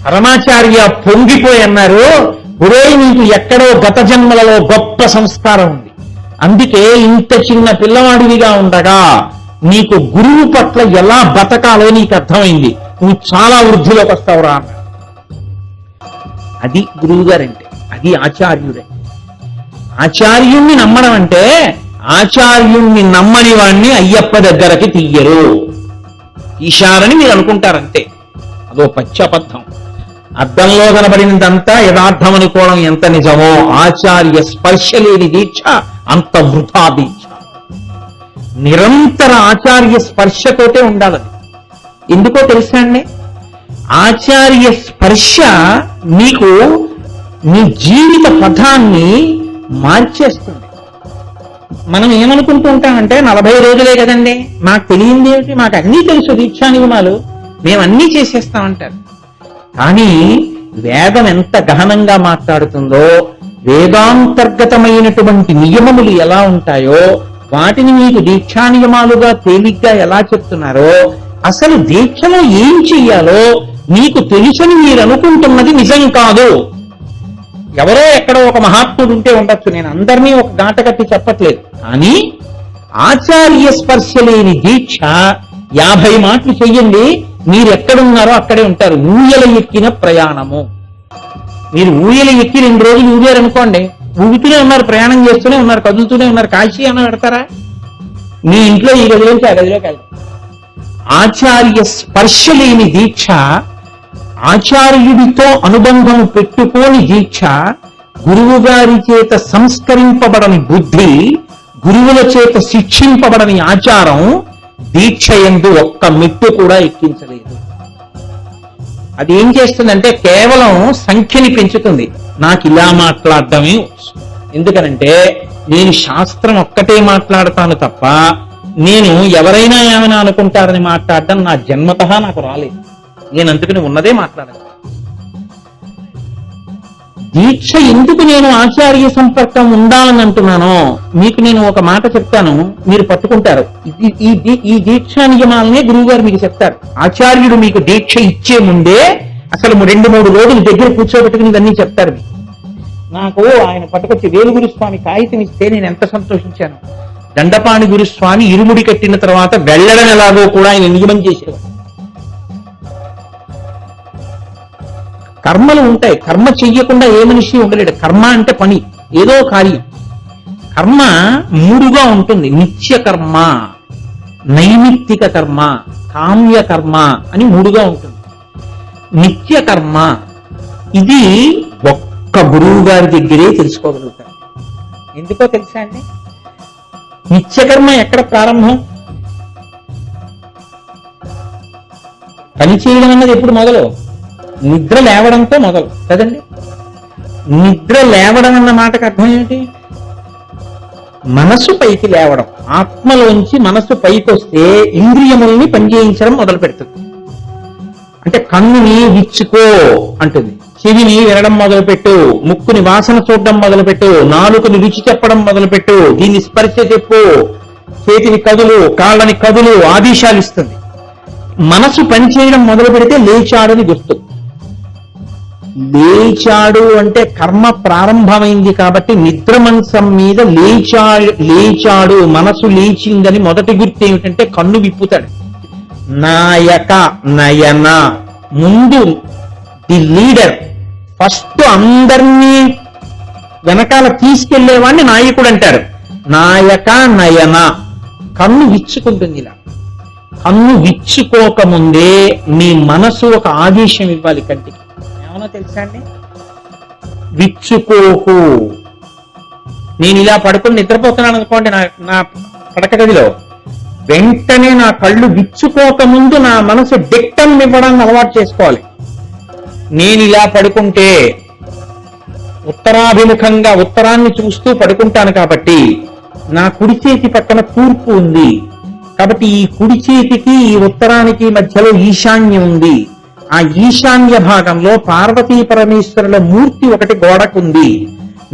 పరమాచార్య పొంగిపోయి అన్నారు, ఒరే నీకు ఎక్కడో గత జన్మలలో గొప్ప సంస్కారం ఉంది, అందుకే ఇంత చిన్న పిల్లవాడివిగా ఉండగా నీకు గురువు పట్ల ఎలా బతకాలో నీకు అర్థమైంది, నువ్వు చాలా వృద్ధిలోకి వస్తావురా అన్నాడు. అది గురువు గారంటే, అది ఆచార్యుడే. ఆచార్యుణ్ణి నమ్మడం అంటే ఆచార్యుణ్ణి నమ్మని వాణ్ణి అయ్యప్ప దగ్గరకి తీయరు, ఈశారని మీరు అనుకుంటారంతే. అదో పచ్చి అబద్ధం. అద్దంలో కనబడినదంతా యథార్థం అనుకోవడం ఎంత నిజమో ఆచార్య స్పర్శ లేని దీక్ష అంత వృథా దీక్ష. నిరంతర ఆచార్య స్పర్శతోటే ఉండాలని. ఎందుకో తెలుసా అండి? ఆచార్య స్పర్శ మీకు మీ జీవిత పథాన్ని మార్చేస్తుంది. మనం ఏమనుకుంటూ ఉంటామంటే 40 రోజులే కదండి, మాకు తెలియంది ఏమిటి, మాకు అన్నీ తెలుసు, దీక్షా నియమాలు మేమన్నీ చేసేస్తామంటారు. కానీ వేదం ఎంత గహనంగా మాట్లాడుతుందో, వేదాంతర్గతమైనటువంటి నియమములు ఎలా ఉంటాయో వాటిని మీకు దీక్షా నియమాలుగా తేలిగ్గా ఎలా చెప్తున్నారో, అసలు దీక్షలో ఏం చెయ్యాలో మీకు తెలుసని మీరు అనుకుంటున్నది నిజం కాదు. ఎవరో ఎక్కడో ఒక మహాత్ముడు ఉంటే ఉండొచ్చు, నేను అందరినీ ఒక గాట కట్టి చెప్పట్లేదు. కానీ ఆచార్య స్పర్శ లేని దీక్ష 50 మాటలు చెయ్యండి, మీరు ఎక్కడున్నారో అక్కడే ఉంటారు. ఊయల ఎక్కిన ప్రయాణము. మీరు ఊయల ఎక్కి 2 రోజులు ఊగారనుకోండి, ఊగుతూనే ఉన్నారు, ప్రయాణం చేస్తూనే ఉన్నారు, కదులుతూనే ఉన్నారు. కాశీ అన్న పెడతారా? మీ ఇంట్లో ఈ గదిలోంచి ఆ గదిలోకి వెళ్తారు. ఆచార్య స్పర్శ లేని దీక్ష, ఆచార్యుడితో అనుబంధం పెట్టుకోని దీక్ష, గురువు గారి చేత సంస్కరింపబడని బుద్ధి, గురువుల చేత శిక్షింపబడని ఆచారం దీక్ష యందు ఒక్క మెట్టు కూడా ఎక్కించలేదు. అది ఏం చేస్తుందంటే కేవలం సంఖ్యని పెంచుతుంది. నాకు ఇలా మాట్లాడటమే వచ్చు. ఎందుకనంటే నేను శాస్త్రం ఒక్కటే మాట్లాడతాను తప్ప నేను ఎవరైనా ఏమైనా అనుకుంటారని మాట్లాడడం నా జన్మతః నాకు రాలేదు. నేను అందుకని ఉన్నదే మాట్లాడాలి. దీక్ష ఎందుకు నేను ఆచార్య సంపర్కం ఉండాలని అంటున్నానో మీకు నేను ఒక మాట చెప్తాను, మీరు పట్టుకుంటారు. ఈ దీక్షా నియమాలనే గురువు గారు మీకు చెప్తారు. ఆచార్యుడు మీకు దీక్ష ఇచ్చే ముందే అసలు 2-3 రోజులు దగ్గర కూర్చోబెట్టుకుని ఇవన్నీ చెప్తారు మీకు. నాకు ఆయన పట్టుకొచ్చి వేలుగురు స్వామి కాగితం ఇస్తే నేను ఎంత సంతోషించాను. దండపాణి గురుస్వామి ఇరుముడి కట్టిన తర్వాత వెళ్ళడం ఎలాగో కూడా ఆయన నియమం చేసేవారు. కర్మలు ఉంటాయి, కర్మ చెయ్యకుండా ఏ మనిషి ఉండలేడు. కర్మ అంటే పని, ఏదో కార్యం. కర్మ 3గా ఉంటుంది. నిత్య కర్మ, నైమిత్తిక కర్మ, కామ్య కర్మ అని 3గా ఉంటుంది. నిత్య కర్మ ఇది ఒక్క గురువు గారి దగ్గరే తెలుసుకోగలుగుతారు. ఎందుకో తెలుసా అండి? నిత్యకర్మ ఎక్కడ ప్రారంభం? పని చేయడం అన్నది ఎప్పుడు మొదలు? నిద్ర లేవడంతో మొదలు కదండి. నిద్ర లేవడం అన్న మాటకు అర్థం ఏమిటి? మనసు పైకి లేవడం. ఆత్మలోంచి మనసు పైకి వస్తే ఇంద్రియముల్ని పనిచేయించడం మొదలు పెడుతుంది. అంటే కన్నుని విచ్చుకో అంటుంది, చెవిని వినడం మొదలుపెట్టు, ముక్కుని వాసన చూడడం మొదలుపెట్టు, నాలుకని రుచి చెప్పడం మొదలుపెట్టు, దీన్ని స్పర్శ చెప్పు, చేతిని కదులు, కాళ్ళని కదులు, ఆదేశాలు ఇస్తుంది. మనసు పనిచేయడం మొదలు పెడితే లేచాడని గుర్తు. లేచాడు అంటే కర్మ ప్రారంభమైంది కాబట్టి నిద్ర మంచం మీద లేచాడు, మనసు లేచిందని మొదటి గుర్తు ఏమిటంటే కన్ను విప్పుతాడు. నాయక నయన, ముందు ది లీడర్, ఫస్ట్ అందరినీ వెనకాల తీసుకెళ్లేవాడిని నాయకుడు అంటారు. నాయక నయన, కన్ను విచ్చుకుంటుంది. ఇలా కన్ను విచ్చుకోకముందే మీ మనసు ఒక ఆదేశం ఇవ్వాలి కంటికి. ఏమన్నా తెలుసా అండి? విచ్చుకోకు. నేను ఇలా పడుకుని నిద్రపోతున్నాను అనుకోండి నా పడక గదిలో, వెంటనే నా కళ్ళు విచ్చుకోకముందు నా మనసు డిక్టం ఇవ్వడానికి అలవాటు చేసుకోవాలి. నేను ఇలా పడుకుంటే ఉత్తరాభిముఖంగా ఉత్తరాన్ని చూస్తూ పడుకుంటాను కాబట్టి నా కుడి చేతి పక్కన తూర్పు ఉంది కాబట్టి ఈ కుడి చేతికి ఈ ఉత్తరానికి మధ్యలో ఈశాన్యం ఉంది. ఆ ఈశాన్య భాగంలో పార్వతీ పరమేశ్వరుల మూర్తి ఒకటి గోడకుంది.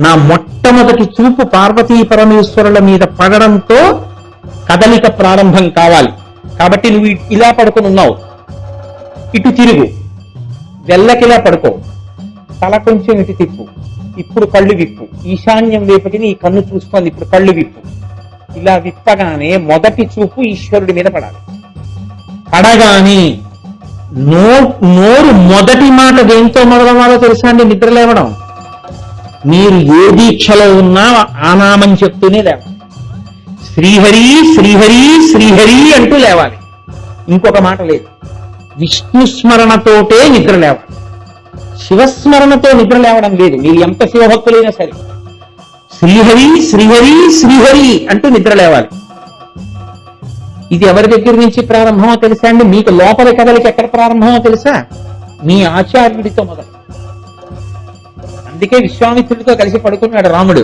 నా మొట్టమొదటి చూపు పార్వతీ పరమేశ్వరుల మీద పడడంతో కదలిక ప్రారంభం కావాలి. కాబట్టి నువ్వు ఇలా పడుకుని ఉన్నావు, ఇటు తిరుగు, వెల్లకిలా పడుకో, తల కొంచెం ఇటు తిప్పు, ఇప్పుడు కళ్ళు విప్పు, ఈశాన్యం వైపుకి నీ కన్ను చూస్తోంది, ఇప్పుడు కళ్ళు విప్పు. ఇలా విప్పగానే మొదటి చూపు ఈశ్వరుడి మీద పడాలి. పడగానే నోరు మొదటి మాట దేంతో మొదలవాలో తెలుసా అండి? నిద్ర లేవడం. మీరు ఏ దీక్షలో ఉన్నా ఆ నామం చెప్తూనే లేవాలి. శ్రీహరి శ్రీహరి శ్రీహరి అంటూ లేవాలి. ఇంకొక మాట లేదు. విష్ణు స్మరణతోటే నిద్ర లేవాలి. శివస్మరణతో నిద్ర లేవడం లేదు. మీరు ఎంత శివభక్తులైనా సరే శ్రీహరి శ్రీహరి శ్రీహరి అంటూ నిద్ర లేవాలి. ఇది ఎవరి దగ్గర నుంచి ప్రారంభమో తెలుసా అండి? మీకు లోపల కదలికి ఎక్కడ ప్రారంభమో తెలుసా? మీ ఆచార్యుడితో మొదలు. అందుకే విశ్వామిత్రుడితో కలిసి పడుకున్నాడు రాముడు.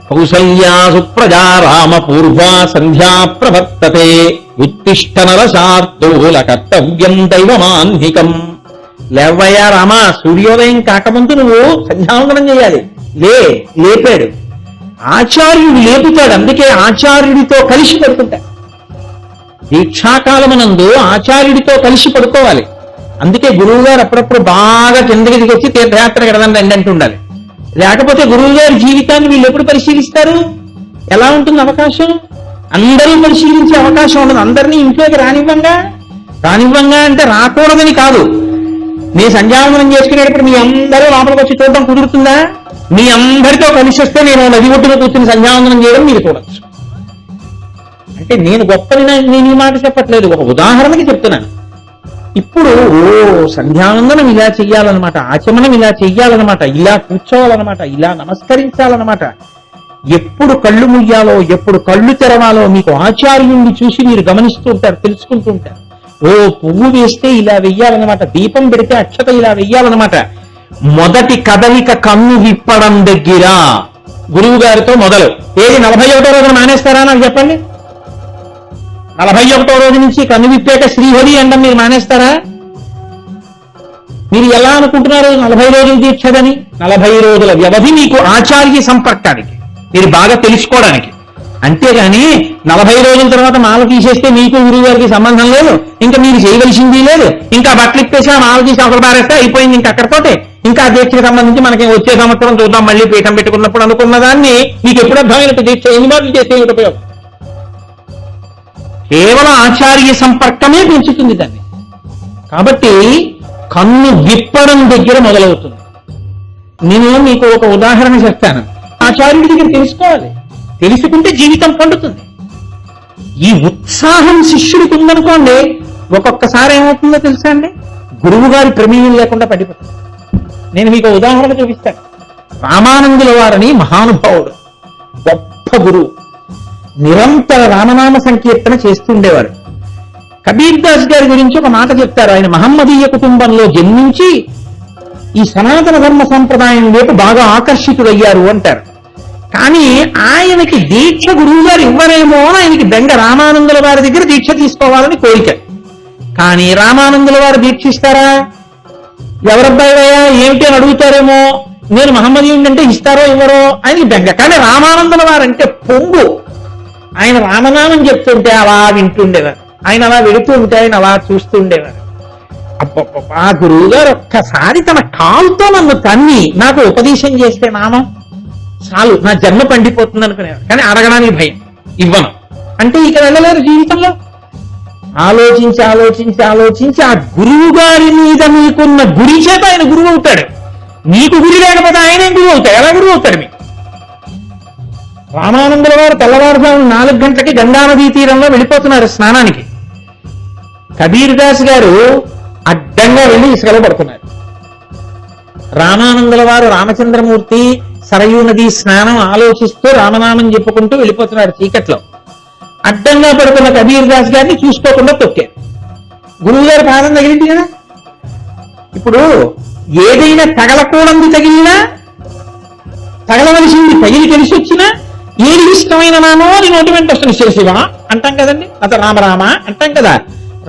కౌసల్యా సుప్రజా రామ పూర్వా సంధ్యా ప్రవర్తతే ఉత్తిష్ట నరశార్దూల కర్తవ్యం దైవమాన్నికం. లేవయ్యా రామ, సూర్యోదయం కాకముందు నువ్వు సంధ్యావందనం చేయాలి. లేపాడు. ఆచార్యుడు లేపుతాడు. అందుకే ఆచార్యుడితో కలిసి పడుకుంటాడు. దీక్షాకాలమునందు ఆచార్యుడితో కలిసి పడుకోవాలి. అందుకే గురువు గారు అప్పుడప్పుడు బాగా కిందకి దిగొచ్చి తీర్థయాత్ర గడదని రండి అంటూ ఉండాలి. లేకపోతే గురువు గారి జీవితాన్ని వీళ్ళు ఎప్పుడు పరిశీలిస్తారు? ఎలా ఉంటుంది అవకాశం? అందరూ పరిశీలించే అవకాశం ఉండదు. అందరినీ ఇంట్లోకి రానివ్వంగా అంటే రాకూడదని కాదు. మీ సంధ్యావందనం చేసుకునేటప్పుడు మీ అందరూ లోపలికి వచ్చి చూడడం కుదురుతుందా? మీ అందరితో కలిసి వస్తే నేను నది ఒడ్డున కూర్చుని సంధ్యావందనం చేయడం మీరు చూడొచ్చు. అంటే అంటే నేను గొప్పని నేను ఈ మాట చెప్పట్లేదు, ఒక ఉదాహరణకి చెప్తున్నాను. ఇప్పుడు సంధ్యావందనం ఇలా చెయ్యాలన్నమాట, ఆచమనం ఇలా చెయ్యాలన్నమాట, ఇలా కూర్చోవాలన్నమాట, ఇలా నమస్కరించాలన్నమాట. ఎప్పుడు కళ్ళు ముయ్యాలో ఎప్పుడు కళ్ళు తెరవాలో మీకు ఆచార్యుణ్ణి చూసి మీరు గమనిస్తూ ఉంటారు, తెలుసుకుంటూ ఉంటారు. పువ్వు వేస్తే ఇలా వెయ్యాలన్నమాట, దీపం పెడితే అక్షత ఇలా వెయ్యాలన్నమాట. మొదటి కదలిక కన్ను విప్పడం దగ్గర గురువు గారితో మొదలు. ఏది 41వ రోజున మానేస్తారా నాకు చెప్పండి? 41వ రోజు నుంచి కన్ను విప్పాక శ్రీహరి అండం మీరు మానేస్తారా? మీరు ఎలా అనుకుంటున్నారు 40 రోజులు దీక్షదని? 40 రోజుల వ్యవధి మీకు ఆచార్య సంపర్కానికి, మీరు బాగా తెలుసుకోవడానికి. అంతేగాని 40 రోజుల తర్వాత మాల తీసేస్తే మీకు గురువు గారికి సంబంధం లేదు, ఇంకా మీరు చేయవలసింది లేదు, ఇంకా బట్టలు ఇప్పేసి ఆ మాల తీసి అవతల పారేస్తే అయిపోయింది, ఇంకా అక్కడితోటే. ఇంకా దీక్షకు సంబంధించి మనకి వచ్చే సంవత్సరం చూద్దాం మళ్ళీ పీఠం పెట్టుకున్నప్పుడు అనుకున్న దాన్ని మీకు ఎప్పుడు అర్థమైనట్టు దీక్ష ఎన్ని మార్లు చేస్తే ఉపయోగం? కేవలం ఆచార్య సంపర్కమే పెంచుతుంది దాన్ని. కాబట్టి కన్ను విప్పడం దగ్గర మొదలవుతుంది. నేను మీకు ఒక ఉదాహరణ చెప్తాను. ఆచార్యుడి దగ్గర తెలుసుకోవాలి, తెలుసుకుంటే జీవితం పండుతుంది. ఈ ఉత్సాహం శిష్యుడికి ఉందనుకోండి, ఒక్కొక్కసారి ఏమవుతుందో తెలుసా అండి, గురువు గారి ప్రమేయం లేకుండా పడిపోతుంది. నేను మీకు ఉదాహరణ చూపిస్తాను. రామానందుల వారని మహానుభావుడు, గొప్ప గురువు, నిరంతర రామనామ సంకీర్తన చేస్తుండేవారు. కబీర్ దాస్ గారి గురించి ఒక మాట చెప్తారు. ఆయన మహమ్మదీయ కుటుంబంలో జన్మించి ఈ సనాతన ధర్మ సంప్రదాయం వైపు బాగా ఆకర్షితుడయ్యారు అంటారు. కానీ ఆయనకి దీక్ష గురువు గారు ఇవ్వరేమో అని ఆయనకి బెంగ. రామానందుల వారి దగ్గర దీక్ష తీసుకోవాలని కోరిక. కానీ రామానందుల వారు దీక్షిస్తారా? ఎవరబ్బాయివయ్యా ఏమిటి అని అడుగుతారేమో, నేను మహమ్మదీయుడు అంటే ఇస్తారో ఇవ్వరో ఆయనకి బెంగ. కానీ రామానందుల వారంటే పొంగు. ఆయన రామనామం చెప్తుంటే అలా వింటుండేవారు, ఆయన అలా వెళుతూ ఉంటే ఆయన అలా చూస్తుండేవారు. ఆ గురువు గారు ఒక్కసారి తన కాలుతో నన్ను తన్ని నాకు ఉపదేశం చేస్తే నామం చాలు, నా జన్మ పండిపోతుంది అనుకునేవారు. కానీ అడగడానికి భయం, ఇవ్వను అంటే ఇక వెళ్ళలేరు జీవితంలో. ఆలోచించి ఆలోచించి ఆలోచించి ఆ గురువు గారి మీద మీకున్న గురి చేత ఆయన గురువు అవుతాడు. మీకు గురి లేకపోతే ఆయనే గురువు అవుతాడు. ఎలా గురువు అవుతాడు మీకు? రామానందుల వారు తెల్లవారుజాము 4 గంటలకి గంగానదీ తీరంలో వెళ్ళిపోతున్నారు స్నానానికి. కబీర్ దాస్ గారు అడ్డంగా వెళ్ళి ఇసుకలో పడుతున్నారు. రామానందుల వారు రామచంద్రమూర్తి సరయూ నది స్నానం ఆలోచిస్తూ రామనామం చెప్పుకుంటూ వెళ్ళిపోతున్నారు చీకట్లో. అడ్డంగా పడుతున్న కబీర్ దాస్ గారిని చూసుకోకుండా తొక్కారు. గురువు గారు పాదం తగిలింది కదా. ఇప్పుడు ఏదైనా తగలకూడదు తగిలినా, తగలవలసింది తగిలి తెలిసి వచ్చినా, ఏది ఇష్టమైన నామో అది నోటి వెంట వస్తుంది. శివ అంటాం కదండి, అత రామరామ అంటాం కదా.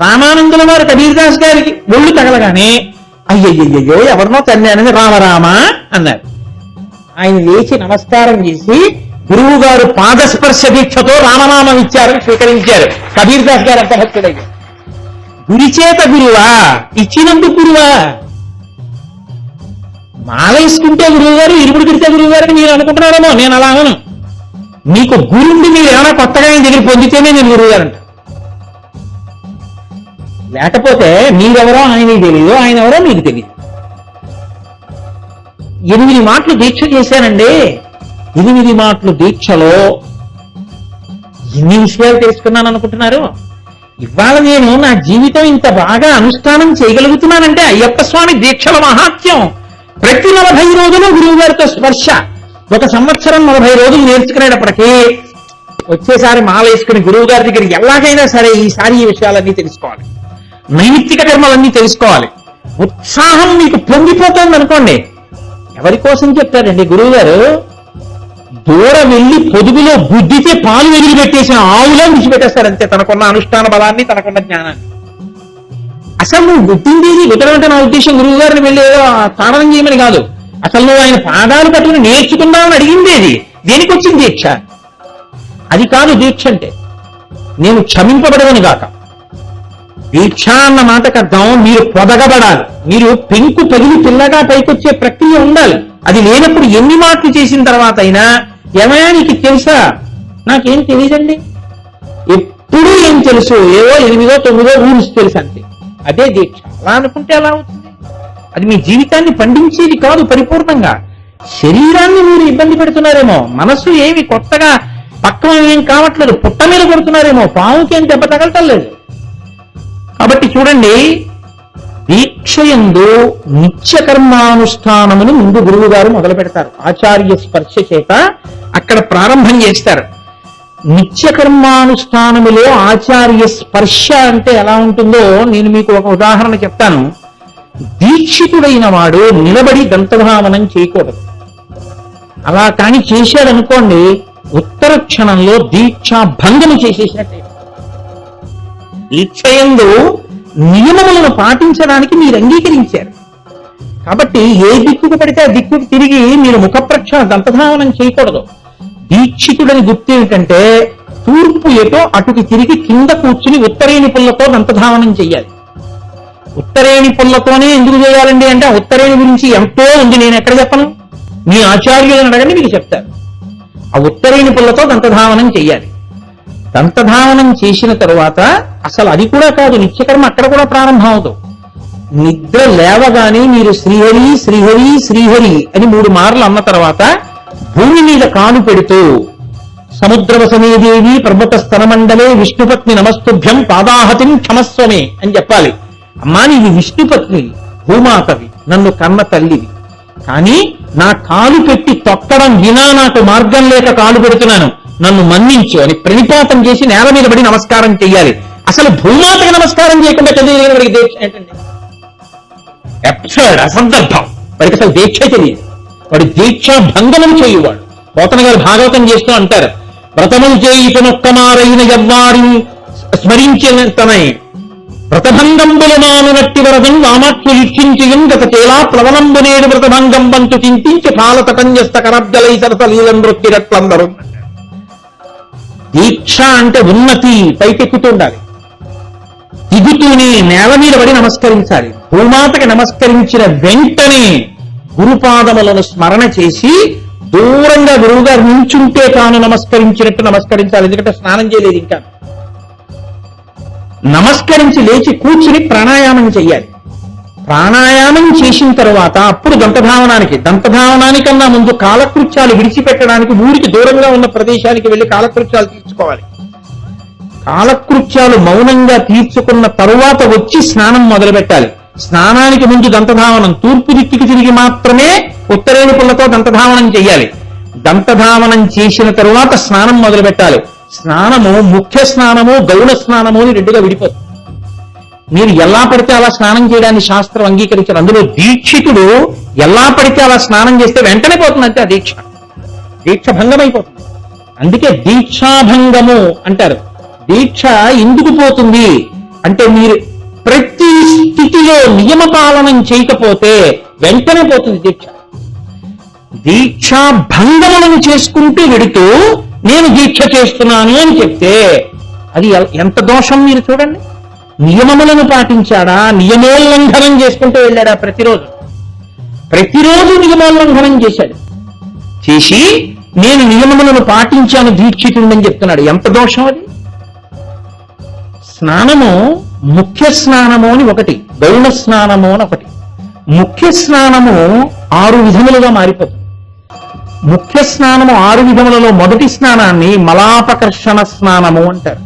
రామానందుల వారు కబీర్ దాస్ గారికి ఒళ్ళు తగలగానే అయ్యయ్యో ఎవరినో తన్నానని రామరామ అన్నారు. ఆయన లేచి నమస్కారం చేసి గురువు గారు పాదస్పర్శ దీక్షతో రామనామం ఇచ్చారని స్వీకరించారు. కబీర్ దాస్ గారు అంత భక్తుడయ్యారు. గురిచేత గురువా, ఇచ్చినందుకు గురువా? మాల వేసుకుంటే గురువు గారు, ఇరుముడు తిరితే గురువు గారని మీరు అనుకుంటున్నారేమో. నేను అలా అనను. మీకు గురుండి మీరు ఏమైనా కొత్తగా ఆయన దగ్గర పొందితేనే నేను గురువు గారంట. లేకపోతే మీరెవరో ఆయనకి తెలియదు, ఆయన ఎవరో మీకు తెలియదు. 8 మాటలు దీక్ష చేశానండి. 8 మాటలు దీక్షలో ఎన్ని విషయాలు తెలుసుకున్నాను అనుకుంటున్నారు? ఇవాళ నేను నా జీవితం ఇంత బాగా అనుష్ఠానం చేయగలుగుతున్నానంటే అయ్యప్ప స్వామి దీక్షల మహాత్యం. ప్రతి 40 రోజులు గురువు గారితో స్పర్శ. 1 సంవత్సరం 40 రోజులు నేర్చుకునేటప్పటికీ వచ్చేసారి మాల వేసుకుని గురువు గారి దగ్గర ఎలాగైనా సరే ఈసారి ఈ విషయాలన్నీ తెలుసుకోవాలి, నైమిత్తిక కర్మలన్నీ తెలుసుకోవాలి. ఉత్సాహం మీకు పొంగిపోతుంది అనుకోండి. ఎవరి కోసం చెప్తారండి గురువు గారు? దూర వెళ్ళి పొదుగులో బుద్ధితే పాలు వదిలిపెట్టేసిన ఆవులో విడిచిపెట్టేస్తారంతే, తనకున్న అనుష్ఠాన బలాన్ని, తనకున్న జ్ఞానాన్ని. అసలు నువ్వు గుర్తిందేది వితరంటే నా ఉద్దేశం గురువు గారిని వెళ్ళి తాడనం చేయమని కాదు. అసలు నువ్వు ఆయన పాదాలు పట్టుకుని నేర్చుకుందామని అడిగిందేది. దేనికి వచ్చింది దీక్ష? అది కాదు దీక్ష అంటే. నేను క్షమింపబడవని గాక. దీక్ష అన్న మాటకు అర్థం మీరు పొదగబడాలి, మీరు పెంకు పగిలి పిల్లగా పైకొచ్చే ప్రక్రియ ఉండాలి. అది లేనప్పుడు ఎన్ని మాటలు చేసిన తర్వాత అయినా ఏమయ్యా నీకు తెలుసా? నాకేం తెలియదండి. ఎప్పుడూ ఏం తెలుసు, ఏవో 8, 9 రూల్స్ తెలుసు అంతే. అదే దీక్ష. అలా అనుకుంటే ఎలా అవుతుంది? అది మీ జీవితాన్ని పండించేది కాదు. పరిపూర్ణంగా శరీరాన్ని మీరు ఇబ్బంది పెడుతున్నారేమో. మనస్సు ఏమి కొత్తగా పక్కన ఏం కావట్లేదు, పుట్ట మీద కొడుతున్నారేమో, పాముకేం దెబ్బ తగలటం లేదు. కాబట్టి చూడండి, దీక్షయందు నిత్య కర్మానుష్ఠానమును ముందు గురువు గారు మొదలు పెడతారు. ఆచార్య స్పర్శ చేత అక్కడ ప్రారంభం చేస్తారు. నిత్య కర్మానుష్ఠానములో ఆచార్య స్పర్శ అంటే ఎలా ఉంటుందో నేను మీకు ఒక ఉదాహరణ చెప్తాను. దీక్షితుడైన వాడు నిలబడి దంతధావనం చేయకూడదు. అలా కాని చేశాడనుకోండి, ఉత్తర క్షణంలో దీక్షా భంగము చేసేసినట్టే. దీక్షయందు నియమములను పాటించడానికి మీరు అంగీకరించారు కాబట్టి ఏ దిక్కుకు పడితే ఆ దిక్కుకు తిరిగి మీరు ముఖ ప్రక్షాళన దంతధావనం చేయకూడదు. దీక్షితుడని గుర్తు ఏమిటంటే తూర్పు ఎటో అటుకి తిరిగి కింద కూర్చుని ఉత్తరేణి పుల్లతో దంతధావనం చెయ్యాలి. ఉత్తరేణి పుల్లతోనే ఎందుకు చేయాలండి అంటే, ఆ ఉత్తరేణి గురించి ఎంతో ఉంది, నేను ఎక్కడ చెప్పను, మీ ఆచార్యులను అడగండి మీకు చెప్తారు. ఆ ఉత్తరేణి పుల్లతో దంతధావనం చెయ్యాలి. దంతధావనం చేసిన తరువాత అసలు అది కూడా కాదు, నిత్యకర్మ అక్కడ కూడా ప్రారంభం అవుతుంది. నిద్ర లేవగానే మీరు శ్రీహరి శ్రీహరి శ్రీహరి అని 3 మార్లు అన్న తర్వాత భూమి మీద కాలు పెడుతూ సముద్రవసమేదేవి పర్వత స్తనమండలే విష్ణుపత్ని నమస్తుభ్యం పాదాహతిం క్షమస్వమే అని చెప్పాలి. అమ్మా, నీవి విష్ణుపత్ని, భూమాతవి, నన్ను కన్న తల్లివి, కానీ నా కాలు పెట్టి తొక్కడం వినా నాకు మార్గం లేక కాలు పెడుతున్నాను, నన్ను మన్నించు అని ప్రణిపాతం చేసి నేల మీద పడి నమస్కారం చెయ్యాలి. అసలు భూమాతకి నమస్కారం చేయకుండా చదివిన వాడికి దీక్ష ఏంటండి? అబ్సర్డ్, అసందర్భం. వాడికి అసలు దీక్ష తెలియదు. వాడు దీక్షా భంగనం చేయువాడు. పోతన గారు భాగవతం చేస్తూ అంటారు, వ్రతములు చేయుటనొక్కమారైన ఎవ్వారి స్మరించినతనై వ్రతభంగంబులు మానునట్టి వరదం వామాక్షు ఇక్షించియం గత చేలా ప్లవనంబునేడు వ్రతభంగం వంతు చింతించి పాలతటంజస్త కరబ్జలై సరసలీలం వృత్తిరట్లందరూ. దీక్ష అంటే ఉన్నతి, పైకెక్కుతుండాలి. దిగుతూనే నేల మీద పడి నమస్కరించాలి. భూమాతకి నమస్కరించిన వెంటనే గురుపాదములను స్మరణ చేసి దూరంగా గురువుగారు నించుంటే తాను నమస్కరించినట్టు నమస్కరించాలి. ఎందుకంటే స్నానం చేయలేదు ఇంకా. నమస్కరించి లేచి కూర్చుని ప్రాణాయామం చెయ్యాలి. ప్రాణాయామం చేసిన తర్వాత అప్పుడు దంతధావనానికన్నా ముందు కాలకృత్యాలు విడిచిపెట్టడానికి ఊరికి దూరంగా ఉన్న ప్రదేశానికి వెళ్లి కాలకృత్యాలు తీర్చుకోవాలి. కాలకృత్యాలు మౌనంగా తీర్చుకున్న తరువాత వచ్చి స్నానం మొదలు పెట్టాలి. స్నానానికి ముందు దంతధావనం, తూర్పు దిక్కుకి తిరిగి మాత్రమే ఉత్తరేణి పుల్లతో దంతధావనం చెయ్యాలి. దంతధావనం చేసిన తరువాత స్నానం మొదలు పెట్టాలి. స్నానము ముఖ్య స్నానము గౌణ స్నానము అని 2గా విడిపోతుంది. మీరు ఎలా పడితే అలా స్నానం చేయడాన్ని శాస్త్రం అంగీకరించారు. అందులో దీక్షితుడు ఎలా పడితే అలా స్నానం చేస్తే వెంటనే పోతుంది, అంతే. ఆ దీక్ష భంగమైపోతుంది. అందుకే దీక్షాభంగము అంటారు. దీక్ష ఎందుకు పోతుంది అంటే, మీరు ప్రతి స్థితిలో నియమ పాలనం చేయకపోతే వెంటనే పోతుంది దీక్ష. దీక్షా భంగములను చేసుకుంటూ వెడుతూ నేను దీక్ష చేస్తున్నాను అని చెప్తే అది ఎంత దోషం మీరు చూడండి. నియమములను పాటించాడా, నియమోల్లంఘనం చేసుకుంటూ వెళ్ళాడా? ప్రతిరోజు నియమోల్లంఘనం చేశాడు. చేసి నేను నియమములను పాటించాను దీక్షితుడని చెప్తున్నాడు. ఎంత దోషం అది! స్నానము ముఖ్య స్నానము అని ఒకటి, గౌణ స్నానము అని ఒకటి. ముఖ్య స్నానము 6 విధములుగా మారిపోతుంది. ముఖ్య స్నానము 6 విధములలో మొదటి స్నానాన్ని మలాపకర్షణ స్నానము అంటారు.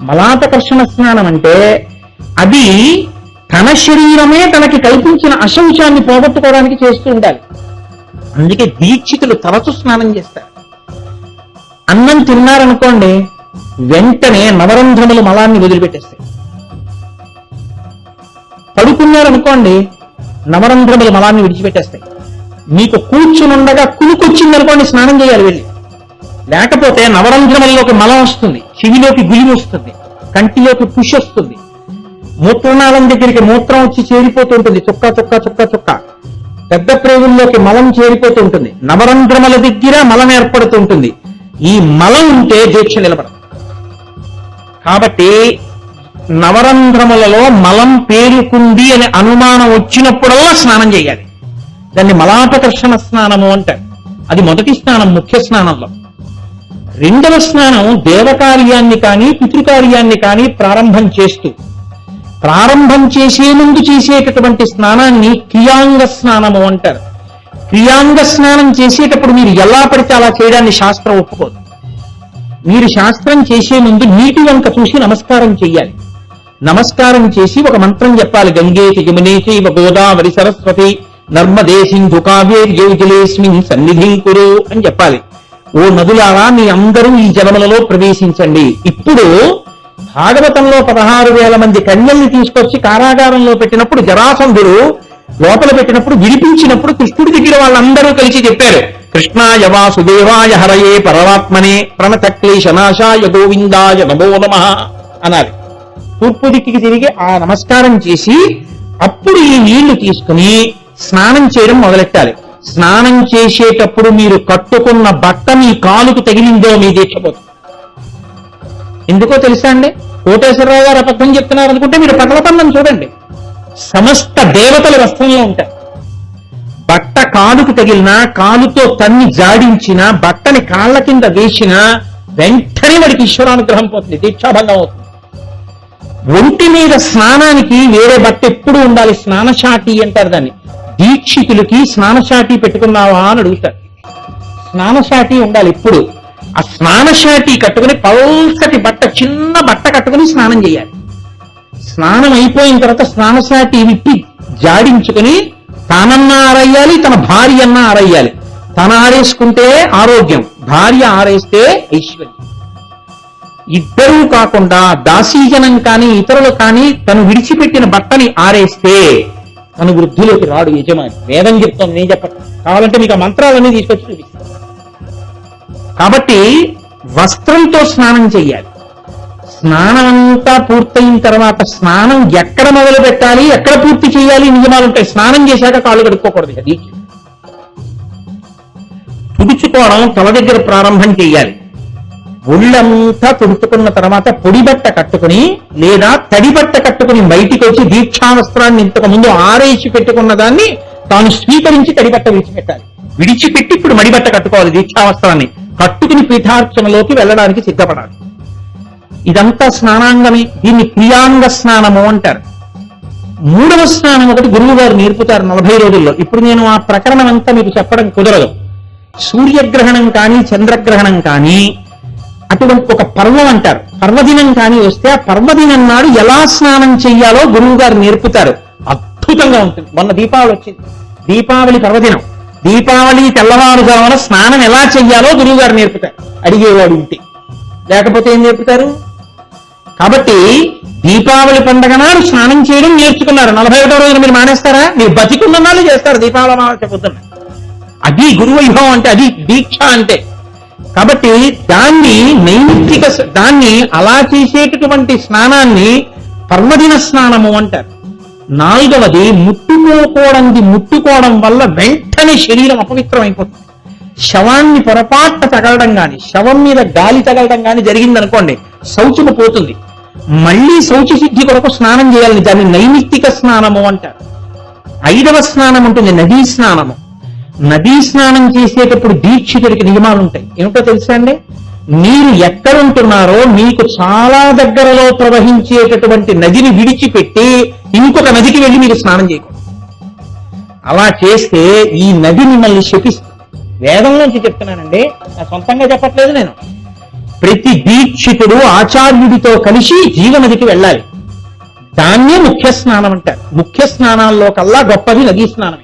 మలాపకర్షణ స్నానం అంటే అది తన శరీరమే తనకి కల్పించిన అశౌచాన్ని పోగొట్టుకోవడానికి చేస్తూ ఉండాలి. అందుకే దీక్షితులు తరచు స్నానం చేస్తారు. అన్నం తిన్నారనుకోండి, వెంటనే నవరంధ్రములు మలాన్ని వదిలిపెట్టేస్తాయి. పడుకున్నారనుకోండి, నవరంధ్రములు మలాన్ని విడిచిపెట్టేస్తాయి. మీకు కూర్చునుండగా కునుకొచ్చిందనుకోండి, స్నానం చేయాలి వెళ్ళి. లేకపోతే నవరంధ్రములలోకి మలం వస్తుంది, చెవిలోకి గులి వస్తుంది, కంటిలోకి పుష్ వస్తుంది, మూత్రనాళం దగ్గరికి మూత్రం వచ్చి చేరిపోతూ ఉంటుంది, చుక్క చుక్క చుక్క చుక్క. పెద్ద ప్రేగుల్లోకి మలం చేరిపోతూ ఉంటుంది, నవరంధ్రముల దగ్గర మలం ఏర్పడుతూ ఉంటుంది. ఈ మలం ఉంటే దీక్ష నిలబడదు. కాబట్టి నవరంధ్రములలో మలం పేరుకుంది అనే అనుమానం వచ్చినప్పుడల్లా స్నానం చేయాలి. దాన్ని మలాపకర్షణ స్నానము అంటారు. అది మొదటి స్నానం ముఖ్య స్నానంలో. రెండవ స్నానం దేవకార్యాన్ని కానీ పితృకార్యాన్ని కానీ ప్రారంభం చేసే ముందు చేసేటటువంటి స్నానాన్ని క్రియాంగ స్నానము అంటారు. క్రియాంగ స్నానం చేసేటప్పుడు మీరు ఎలా పడితే అలా చేయడాన్ని శాస్త్రం ఒప్పుకోదు. మీరు శాస్త్రం చేసే ముందు నీటి వంక చూసి నమస్కారం చెయ్యాలి. నమస్కారం చేసి ఒక మంత్రం చెప్పాలి. గంగేతి యమునేతి ఇవ గోదావరి సరస్వతి నర్మదే సింధు కావేర్యౌ జలేస్మిన్ సన్నిధిం కురు అని చెప్పాలి. ఓ నదులారా, మీ అందరూ ఈ జలములలో ప్రవేశించండి. ఇప్పుడు భాగవతంలో 16,000 మంది కన్యల్ని తీసుకొచ్చి కారాగారంలో పెట్టినప్పుడు, జరాసంధుడు లోపల పెట్టినప్పుడు, విడిపించినప్పుడు కృష్ణుడి దగ్గర వాళ్ళందరూ కలిసి చెప్పారు, కృష్ణాయ వాసుదేవాయ హరయే పరమాత్మనే ప్రణత క్లేశనాశాయ గోవిందాయ నమో నమః అనాలి. తూర్పు దిక్కికి తిరిగి ఆ నమస్కారం చేసి అప్పుడు ఈ నీళ్లు తీసుకుని స్నానం చేయడం మొదలెట్టాలి. స్నానం చేసేటప్పుడు మీరు కట్టుకున్న బట్ట మీ కాలుకు తగిలిందో మీ దీక్ష పోతుంది. ఎందుకో తెలుసా అండి? కోటేశ్వరరావు గారు అబద్ధం చెప్తున్నారు అనుకుంటే మీరు పగలపండం చూడండి. సమస్త దేవతల వస్త్రంలో ఉంటాయి. బట్ట కాలుకు తగిలినా, కాలుతో తన్ని జాడించిన, బట్టని కాళ్ల కింద వేసిన వెంటనే వాడికి ఈశ్వరానుగ్రహం పోతుంది, దీక్షాభంగం అవుతుంది. ఒంటి మీద స్నానానికి వేరే బట్ట ఎప్పుడు ఉండాలి, స్నానశాటి అంటారు దాన్ని. దీక్షితులకి స్నానశాటి పెట్టుకున్నావా అని అడుగుతారు. స్నానశాటి ఉండాలి ఎప్పుడు. ఆ స్నానశాటి కట్టుకుని పల్సటి బట్ట, చిన్న బట్ట కట్టుకుని స్నానం చేయాలి. స్నానం అయిపోయిన తర్వాత స్నానశాటి విప్పి జాడించుకుని తానన్నా ఆరయ్యాలి, తన భార్య అన్నా ఆరయ్యాలి. తన ఆరేసుకుంటే ఆరోగ్యం, భార్య ఆరేస్తే ఐశ్వర్యం. ఇద్దరూ కాకుండా దాసీజనం కానీ ఇతరులు కానీ తను విడిచిపెట్టిన బట్టని ఆరేస్తే తను వృద్ధిలోకి రాడు యజమాని. వేదం చెప్తాను, నేను చెప్పను. కావాలంటే మీకు ఆ మంత్రాలన్నీ తీసుకొచ్చి చూపిస్తాను. కాబట్టి వస్త్రంతో స్నానం చెయ్యాలి. స్నానం అంతా పూర్తయిన తర్వాత స్నానం ఎక్కడ మొదలు పెట్టాలి, ఎక్కడ పూర్తి చేయాలి నియమాలు ఉంటాయి. స్నానం చేశాక కాళ్ళు కడుక్కోకూడదు. అది తుడుచుకోవడం తల దగ్గర ప్రారంభం చేయాలి. ఒళ్ళంతా తుడుచుకున్న తర్వాత పొడి బట్ట కట్టుకుని లేదా తడి బట్ట కట్టుకుని బయటికి వచ్చి దీక్షావస్త్రాన్ని ఇంతకు ముందు ఆరేసి పెట్టుకున్న దాన్ని తాను స్వీకరించి తడి బట్ట విడిచిపెట్టాలి. విడిచిపెట్టి ఇప్పుడు మడిబట్ట కట్టుకోవాలి. దీక్షావస్త్రాన్ని కట్టుకుని పీఠార్చనలోకి వెళ్ళడానికి సిద్ధపడాలి. ఇదంతా స్నానాంగమే. దీన్ని ప్రియాంగ స్నానము అంటారు. మూడవ స్నానం ఒకటి గురువు గారు నేర్పుతారు 40 రోజుల్లో. ఇప్పుడు నేను ఆ ప్రకరణం అంతా మీకు చెప్పడం కుదరదు. సూర్యగ్రహణం కానీ చంద్రగ్రహణం కానీ అటువంటి ఒక పర్వం అంటారు. పర్వదినం కానీ వస్తే ఆ పర్వదినం నాడు ఎలా స్నానం చెయ్యాలో గురువు గారు నేర్పుతారు. అద్భుతంగా ఉంటుంది. మొన్న దీపావళి వచ్చింది. దీపావళి పర్వదినం. దీపావళి తెల్లవారుజామున స్నానం ఎలా చెయ్యాలో గురువు గారు నేర్పుతారు. అడిగేవాడు ఉంటే, లేకపోతే ఏం నేర్పుతారు? కాబట్టి దీపావళి పండగ నాడు స్నానం చేయడం నేర్చుకున్నారు. 41వ రోజున మీరు మానేస్తారా? మీరు బతికున్న నాళ్ళు చేస్తారు దీపావళి అమావాస్య పొద్దున్న. అది గురువైభవం అంటే, అది దీక్ష అంటే. కాబట్టి దాన్ని నైమిత్తిక, దాన్ని అలా చేసేటటువంటి స్నానాన్ని పర్వదిన స్నానము అంటారు. 4వది ముట్టుకోవడం వల్ల వెంటనే శరీరం అపవిత్రం అయిపోతుంది. శవాన్ని పొరపాటున తగలడం గాని, శవం మీద గాలి తగలడం గాని జరిగిందనుకోండి, శౌచము పోతుంది. మళ్ళీ శౌచ సిద్ధి కొరకు స్నానం చేయాలని, దాన్ని నైమిత్తిక స్నానము అంటారు. 5వ స్నానం ఉంటుంది నదీ స్నానము. నదీ స్నానం చేసేటప్పుడు దీక్షితుడికి నియమాలు ఉంటాయి. ఏమిటో తెలుసా అండి? మీరు ఎక్కడుంటున్నారో మీకు చాలా దగ్గరలో ప్రవహించేటటువంటి నదిని విడిచిపెట్టి ఇంకొక నదికి వెళ్ళి మీరు స్నానం చేయకూడదు. అలా చేస్తే ఈ నది మిమ్మల్ని శపిస్తుంది. వేదం నుంచి చెప్తున్నానండి, నా సొంతంగా చెప్పట్లేదు నేను. ప్రతి దీక్షితుడు ఆచార్యుడితో కలిసి జీవనదికి వెళ్ళాలి. దాన్నే ముఖ్య స్నానం అంటారు. ముఖ్య స్నానాల్లో కల్లా గొప్పది నదీ స్నానమే.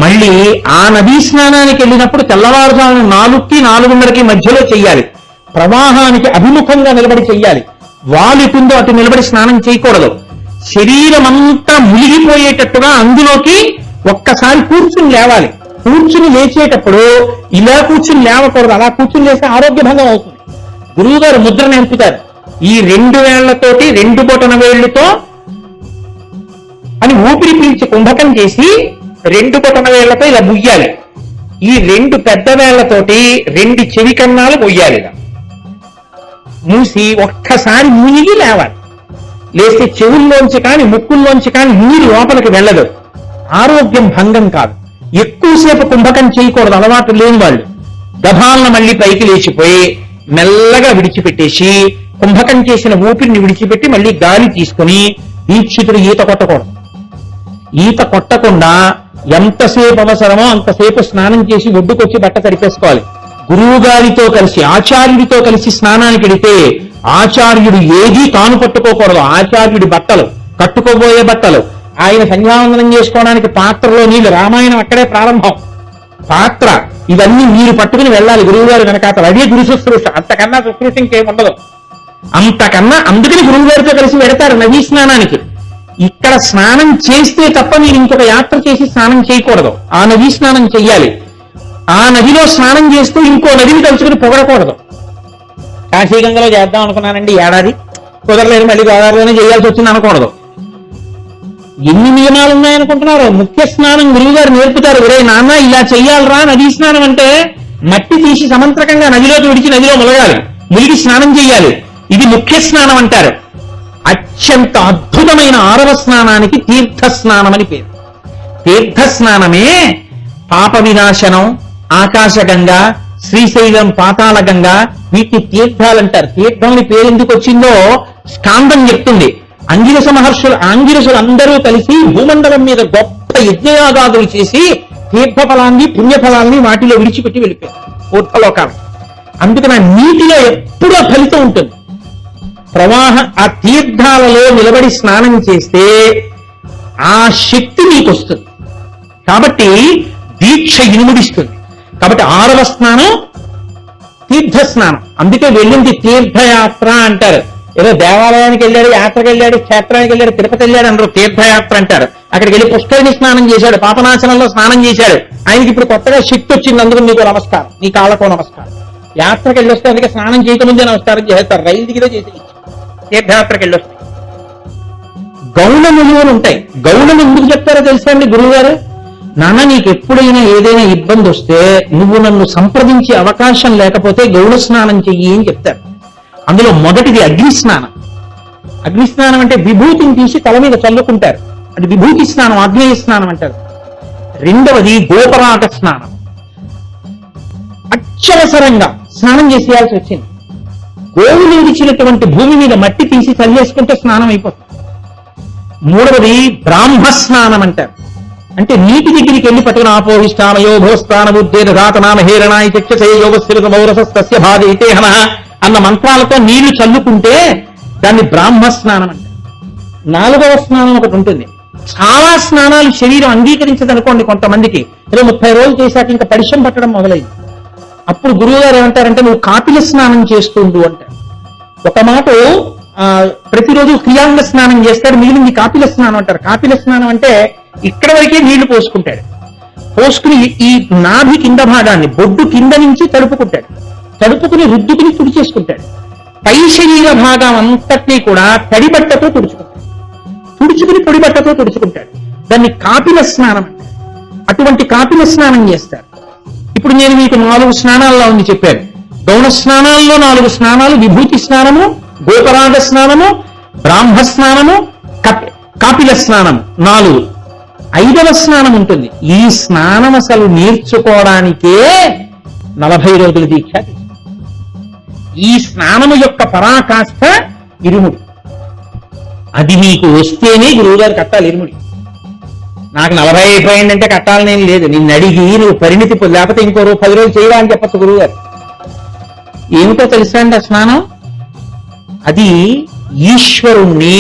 మళ్ళీ ఆ నదీ స్నానానికి వెళ్ళినప్పుడు తెల్లవారుజామున 4కి 4:30కి మధ్యలో చెయ్యాలి. ప్రవాహానికి అభిముఖంగా నిలబడి చెయ్యాలి. వాలిటుందో అటు నిలబడి స్నానం చేయకూడదు. శరీరం అంతా మునిగిపోయేటట్టుగా అందులోకి ఒక్కసారి కూర్చుని లేవాలి. కూర్చుని లేచేటప్పుడు ఇలా కూర్చుని లేవకూడదు. అలా కూర్చుని లేస్తే ఆరోగ్య భంగం అవుతుంది. గురువు గారు ముద్ర నేర్పుతారు. ఈ 2 వేళ్లతోటి 2 బొటన వేళ్లతో అని ఊపిరి పీల్చి కుంభకం చేసి 2 బొటన వేళ్లతో ఇలా ముయ్యాలి. ఈ 2 పెద్ద వేళ్లతోటి 2 చెవి కన్నాలు మొయ్యాలి. ఇలా మూసి ఒక్కసారి మునిగి లేవాలి. లేస్తే చెవుల్లోంచి కానీ ముక్కుల్లోంచి కానీ నీరు లోపలికి వెళ్ళదు. ఆరోగ్యం భంగం కాదు. ఎక్కువసేపు కుంభకం చేయకూడదు అలవాటు లేని వాళ్ళు. గభాలను మళ్ళీ పైకి లేచిపోయి మెల్లగా విడిచిపెట్టేసి కుంభకం చేసిన ఊపిరిని విడిచిపెట్టి మళ్ళీ గాలి తీసుకుని దీక్షితుడు ఈత కొట్టకూడదు. ఈత కొట్టకుండా ఎంతసేపు అవసరమో అంతసేపు స్నానం చేసి ఒడ్డుకొచ్చి బట్ట తడిపేసుకోవాలి. గురువు గారితో కలిసి ఆచార్యుడితో కలిసి స్నానానికి వెడితే ఆచార్యుడు ఏదీ తాను పట్టుకోకూడదు. ఆచార్యుడి బట్టలు, కట్టుకోబోయే బట్టలు, ఆయన సంధ్యావందనం చేసుకోవడానికి పాత్రలో నీళ్లు, రామాయణం అక్కడే ప్రారంభం. పాత్ర ఇవన్నీ మీరు పట్టుకుని వెళ్ళాలి గురువు గారు వెనకాతల. అదే గురు శుశ్రూష. అంతకన్నా శుశ్రూష ఇంకేముండదు. అంతకన్నా అందుకని గురువు గారితో కలిసి వెడతారు నదీ స్నానానికి. ఇక్కడ స్నానం చేస్తే తప్ప మీరు ఇంకొక యాత్ర చేసి స్నానం చేయకూడదు. ఆ నదీ స్నానం చెయ్యాలి. ఆ నదిలో స్నానం చేస్తూ ఇంకో నదిని తలుచుకుని పొగడకూడదు. కాశీగంగలో చేద్దాం అనుకున్నానండి ఏడాది, కుదరలేదు, మళ్ళీ గోదావరిలోనే చేయాల్సి వచ్చింది అనకూడదు. ఎన్ని నియమాలు ఉన్నాయనుకుంటున్నారు? ముఖ్య స్నానం గురువు గారు నేర్పుతారు. ఒరే నాన్న ఇలా చెయ్యాలరా నదీ స్నానం అంటే, మట్టి తీసి సమంత్రకంగా నదిలోకి విడిచి నదిలో ములగాలి, ములిగి స్నానం చెయ్యాలి. ఇది ముఖ్య స్నానం అంటారు. అత్యంత అద్భుతమైన 6వ స్నానానికి తీర్థ స్నానం అని పేరు. తీర్థ స్నానమే పాప వినాశనం, ఆకాశగంగా, శ్రీశైలం పాతాళ గంగా, వీటిని తీర్థాలంటారు. తీర్థం అని పేరు ఎందుకు వచ్చిందో స్కాందం చెప్తుంది. ఆంగిరసులు అందరూ కలిసి భూమండలం మీద గొప్ప యజ్ఞయాగాదులు చేసి తీర్థఫలాన్ని పుణ్యఫలాన్ని వాటిలో విడిచిపెట్టి వెళ్ళిపోయారు ఊర్ధలోకాలు. అందుకని నీటిలో ఎప్పుడూ ఫలితం ఉంటుంది. ఆ తీర్థాలలో నిలబడి స్నానం చేస్తే ఆ శక్తి మీకు వస్తుంది. కాబట్టి దీక్ష ఇనుముడిస్తుంది. కాబట్టి 6వ స్నానం తీర్థ స్నానం. అందుకే వెళ్ళింది తీర్థయాత్ర అంటారు. ఏదో దేవాలయానికి వెళ్ళాడు, యాత్రకు వెళ్ళాడు, క్షేత్రానికి వెళ్ళాడు, తిరుపతి వెళ్ళాడు అందరూ తీర్థయాత్ర అంటారు. అక్కడికి వెళ్ళి పుష్కరిణి స్నానం చేశాడు, పాపనాశనంలో స్నానం చేశాడు. ఆయనకి ఇప్పుడు కొత్తగా శక్తి వచ్చింది, అందుకు మీకు నమస్కారం, నీ కాళ్ళకో నమస్కారం. యాత్రకు వెళ్ళొస్తే అందుకే స్నానం చేయకముందే నమస్కారం చేస్తారు. రైలు దిగితే చేసి తీర్థయాత్రకు వెళ్ళొస్తాయి. గౌణములు అని ఉంటాయి. గౌణం ఎందుకు చెప్తారో తెలుసా అండి గురువు గారు? నాన్న నీకు ఎప్పుడైనా ఏదైనా ఇబ్బంది వస్తే నువ్వు నన్ను సంప్రదించే అవకాశం లేకపోతే గౌణ స్నానం చెయ్యి అని చెప్తారు. అందులో మొదటిది అగ్నిస్నానం. అగ్నిస్నానం అంటే విభూతిని తీసి తల మీద చల్లుకుంటారు, అది విభూతి స్నానం, ఆగ్నేయ స్నానం అంటారు. రెండవది గోపరాగ స్నానం. అత్యవసరంగా స్నానం చేసేయాల్సి వచ్చింది. గోవులు విడిచినటువంటి భూమి మీద మట్టి తీసి చల్లేసుకుంటే స్నానం అయిపోతుంది. మూడవది బ్రాహ్మ స్నానం అంటారు. అంటే నీటి దగ్గరికి వెళ్ళి పట్టుకుని ఆపోహిష్టామయో భోస్థానముద్దేన ధాతనామ హేరణాయి చక్షసే యోగస్థిరత మౌరసస్య భాగైతే హన అన్న మంత్రాలతో నీళ్లు చల్లుకుంటే దాన్ని బ్రాహ్మ స్నానం అంటారు. 4వ స్నానం ఒకటి ఉంటుంది. చాలా స్నానాలు శరీరం అంగీకరించదనుకోండి కొంతమందికి. ఏదో 30 రోజులు చేశాక ఇంకా పరిశ్రమ పట్టడం మొదలైంది. అప్పుడు గురువు గారు ఏమంటారంటే నువ్వు కాపిల స్నానం చేస్తుండు అంటారు. ఒక మాట ప్రతిరోజు క్రియాంగ స్నానం చేస్తాడు, మిగిలింది కాపిల స్నానం అంటారు. కాపిల స్నానం అంటే ఇక్కడ వరకే నీళ్లు పోసుకుంటాడు. పోసుకుని ఈ నాభి కింద భాగాన్ని బొడ్డు కింద నుంచి తడుపుకుంటాడు. తడుపుకుని రుద్దుకుని తుడిచేసుకుంటాడు. పై శరీర భాగం అంతటినీ కూడా తడి బట్టతో తుడుచుకుంటాడు. తుడుచుకుని పొడి బట్టతో తుడుచుకుంటాడు. దాన్ని కాపిల స్నానం అంటారు. అటువంటి కాపిల స్నానం చేస్తారు. ఇప్పుడు నేను మీకు 4 స్నానాల్లో ఉంది చెప్పాను. గౌణ స్నానాల్లో 4 స్నానాలు: విభూతి స్నానము, గోపరాగ స్నానము, బ్రాహ్మ స్నానము, కాపిల స్నానం 4. 5వ స్నానం ఉంటుంది. ఈ స్నానం అసలు నేర్చుకోవడానికే 40 రోజుల దీక్ష. ఈ స్నానము యొక్క పరాకాష్ఠ ఇరుముడి. అది నీకు వస్తేనే గురువుగారు కట్టాలి ఇరుముడి. నాకు 40 అయిపోయిందంటే కట్టాలనేది లేదు. నిన్ను అడిగి నువ్వు పరిణితి లేకపోతే ఇంకో 10 రోజులు చేయడా అని చెప్పచ్చు గురువుగారు. ఏమిటో తెలుసా అండి ఆ స్నానం? అది ఈశ్వరుణ్ణి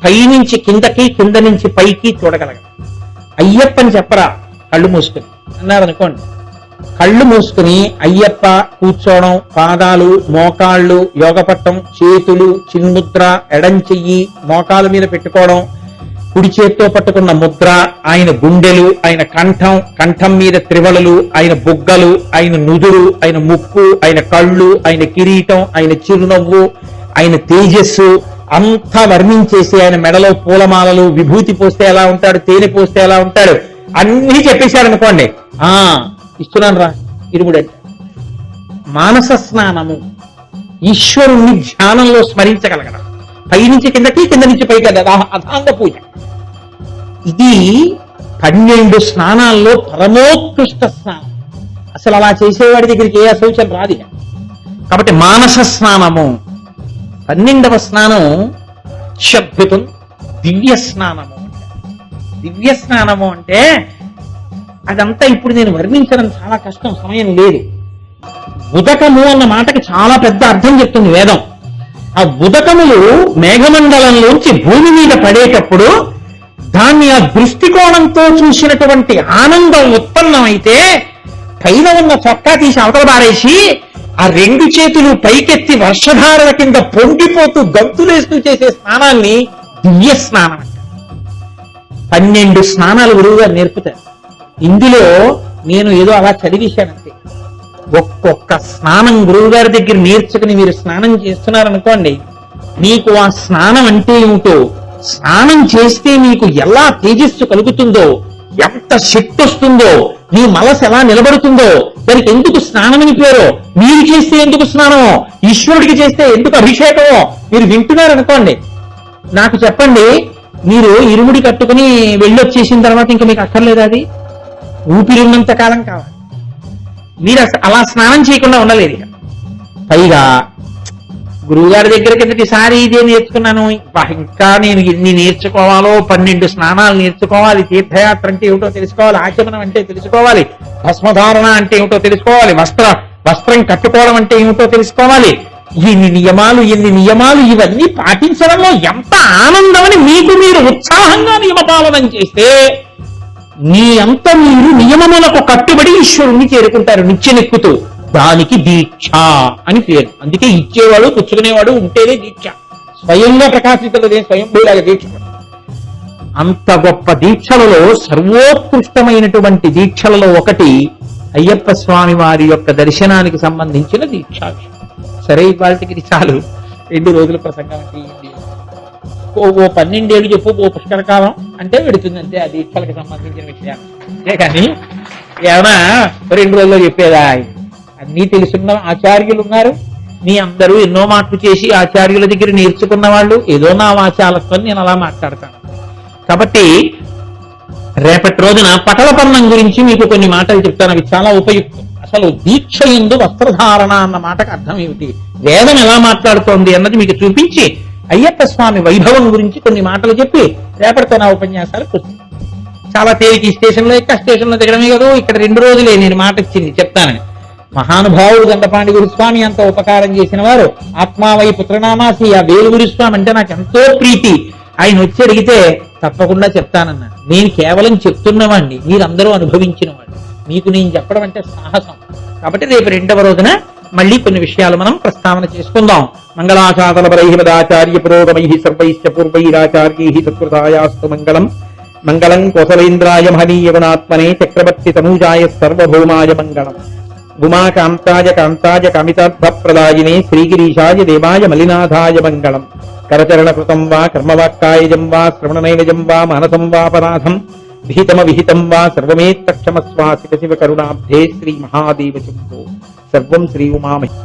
పైనుంచి కిందకి, కింద నుంచి పైకి చూడగలగ. అయ్యప్పని చెప్పరా కళ్ళు మూసుకుని అన్నారు అనుకోండి. కళ్ళు మూసుకుని అయ్యప్ప కూర్చోవడం, పాదాలు, మోకాళ్ళు, యోగపట్టం, చేతులు, చిన్ముద్ర, ఎడం చెయ్యి మోకాల మీద పెట్టుకోవడం, కుడి చేత్తో పట్టుకున్న ముద్ర, ఆయన గుండెలు, ఆయన కంఠం, కంఠం మీద త్రివళలు, ఆయన బుగ్గలు, ఆయన నుదురు, ఆయన ముక్కు, ఆయన కళ్ళు, ఆయన కిరీటం, ఆయన చిరునవ్వు, ఆయన తేజస్సు అంతా వర్ణించేసి ఆయన మెడలో పూలమాలలు, విభూతి పోస్తే ఎలా ఉంటాడు, తేనె పోస్తే ఎలా ఉంటాడు అన్నీ చెప్పేశాడు అనుకోండి. ఇస్తున్నాను రా ఇరుముడు అంటే. మానస స్నానము ఈశ్వరుణ్ణి ధ్యానంలో స్మరించగలగడం. పైనుంచి కిందకి, కింద నుంచి పైకి అథాంగ పూజ. ఇది 12 స్నానాల్లో పరమోత్కృష్ట స్నానం. అసలు అలా చేసేవాడి దగ్గరికి ఏ అశౌచం రాదు. కాబట్టి మానస స్నానము. 12వ స్నానం శబ్దం దివ్య స్నానము. దివ్య స్నానము అంటే అదంతా ఇప్పుడు నేను వర్ణించడం చాలా కష్టం, సమయం లేదు. ఉదకము అన్న మాటకి చాలా పెద్ద అర్థం చెప్తుంది వేదం. ఆ ఉదకములు మేఘమండలంలోంచి భూమి మీద పడేటప్పుడు దాన్ని ఆ దృష్టికోణంతో చూసినటువంటి ఆనందం ఉత్పన్నమైతే పైన ఉన్న చొక్కా తీసి అవతల పారేసి ఆ రెండు చేతులు పైకెత్తి వర్షధారల కింద పొంగిపోతూ గంతులేస్తూ చేసే స్నానాన్ని దివ్య స్నానం అంటారు. 12 స్నానాలు గురువుగారు నేర్పుతారు. ఇందులో నేను ఏదో అలా చదివేశానంతే. ఒక్కొక్క స్నానం గురువుగారి దగ్గర నేర్చుకుని మీరు స్నానం చేస్తున్నారనుకోండి, మీకు ఆ స్నానం అంటే ఏమిటో, స్నానం చేస్తే మీకు ఎలా తేజస్సు కలుగుతుందో, ఎంత శక్తి వస్తుందో, మీ మనసు ఎలా నిలబడుతుందో, దానికి ఎందుకు స్నానం అని పేరు, మీరు చేస్తే ఎందుకు స్నానమో, ఈశ్వరుడికి చేస్తే ఎందుకు అభిషేకమో మీరు వింటున్నారనుకోండి. నాకు చెప్పండి, మీరు ఇరుముడి కట్టుకుని వెళ్ళొచ్చేసిన తర్వాత ఇంకా మీకు అక్కర్లేదు. అది ఊపిరి ఉన్నంత కాలం కావాలి. మీరు అలా స్నానం చేయకుండా ఉండలేదు. ఇక పైగా గురువుగారి దగ్గర కిందటిసారి ఇదే నేర్చుకున్నాను, ఇంకా నేను ఎన్ని నేర్చుకోవాలో, 12 స్నానాలు నేర్చుకోవాలి, తీర్థయాత్ర అంటే ఏమిటో తెలుసుకోవాలి, ఆచమనం అంటే తెలుసుకోవాలి, భస్మధారణ అంటే ఏమిటో తెలుసుకోవాలి, వస్త్రం కట్టుకోవడం అంటే ఏమిటో తెలుసుకోవాలి, ఎన్ని నియమాలు ఇవన్నీ పాటించడంలో ఎంత ఆనందమని మీకు మీరు ఉత్సాహంగా నియమపాలనం చేస్తే మీ అంత మీరు నియమములకు కట్టుబడి ఈశ్వరుణ్ణి చేరుకుంటారు నిత్యనెక్కుతూ. దానికి దీక్ష అని పేరు. అందుకే ఇచ్చేవాడు పుచ్చుకునేవాడు ఉంటేనే దీక్ష. స్వయంగా ప్రకాశితులదే స్వయంభూలాగా దీక్ష. అంత గొప్ప దీక్షలలో సర్వోత్కృష్టమైనటువంటి దీక్షలలో ఒకటి అయ్యప్ప స్వామి వారి యొక్క దర్శనానికి సంబంధించిన దీక్షా విషయం. సరే, ఇవాళకి చాలు. 2 రోజుల ప్రసంగం అంటే ఓ 12 ఏళ్ళు చెప్పు, ఓ పుష్కరకాలం అంటే పెడుతుంది అంతే ఆ దీక్షలకు సంబంధించిన విషయాలు. అంతే కానీ ఏమైనా 2 రోజుల్లో చెప్పేదా? అన్నీ తెలుసున్న ఆచార్యులు ఉన్నారు. మీ అందరూ ఎన్నో మాటలు చేసి ఆచార్యుల దగ్గర నేర్చుకున్న వాళ్ళు. ఏదో నా వాచాలత్వం నేను అలా మాట్లాడతాను. కాబట్టి రేపటి రోజున పటలపన్నం గురించి మీకు కొన్ని మాటలు చెప్తాను. అవి చాలా ఉపయుక్తం. అసలు దీక్ష యందు వస్త్రధారణ అన్న మాటకు అర్థం ఏమిటి, వేదం ఎలా మాట్లాడుతోంది అన్నది మీకు చూపించి అయ్యప్ప స్వామి వైభవం గురించి కొన్ని మాటలు చెప్పి రేపటితో నా ఉపన్యాసాలు కూర్చుంది. చాలా తేలిక. స్టేషన్లో ఎక్క స్టేషన్లో దిగడమే కదా. ఇక్కడ 2 రోజులే నేను మాట ఇచ్చింది చెప్తానని. మహానుభావుడు గండపాండి గురుస్వామి అంత ఉపకారం చేసిన వారు, ఆత్మావై పుత్రనామాసి ఆ వేలు గురుస్వామి అంటే నాకు ఎంతో ప్రీతి. ఆయన వచ్చి అడిగితే తప్పకుండా చెప్తానన్నా. నేను కేవలం చెప్తున్నవాడిని, మీరందరూ అనుభవించిన వాడు. మీకు నేను చెప్పడం అంటే సాహసం. కాబట్టి రేపు 2వ రోజున మళ్ళీ కొన్ని విషయాలు మనం ప్రస్తావన చేసుకుందాం. మంగళాశాసన పరైహిమదాచార్య పురోగమై సర్వైశ్చ పూర్వైరాచార్యై సత్కృతాయాస్తు మంగళం. మంగళం కోసలేంద్రాయ మహనీయ గుణాత్మనే చక్రవర్తి తనూజాయ సర్వభౌమాయ మంగళం. ఉమాకాంతాయ కాంతాయ కామితార్థప్రదాయినే శ్రీగిరీశాయ దేవాయ మలినాథాయ మంగళం. కరచరణ కృతం వా కర్మవాక్కాయజం వా శ్రవణనైనజం వా మానసం వాపరాధం విహితం వా సర్వమేత్తక్షమస్వాసిక శివ కరుణాబ్ధే శ్రీ మహాదేవ శంభో. సర్వం శ్రీ ఉమామహి.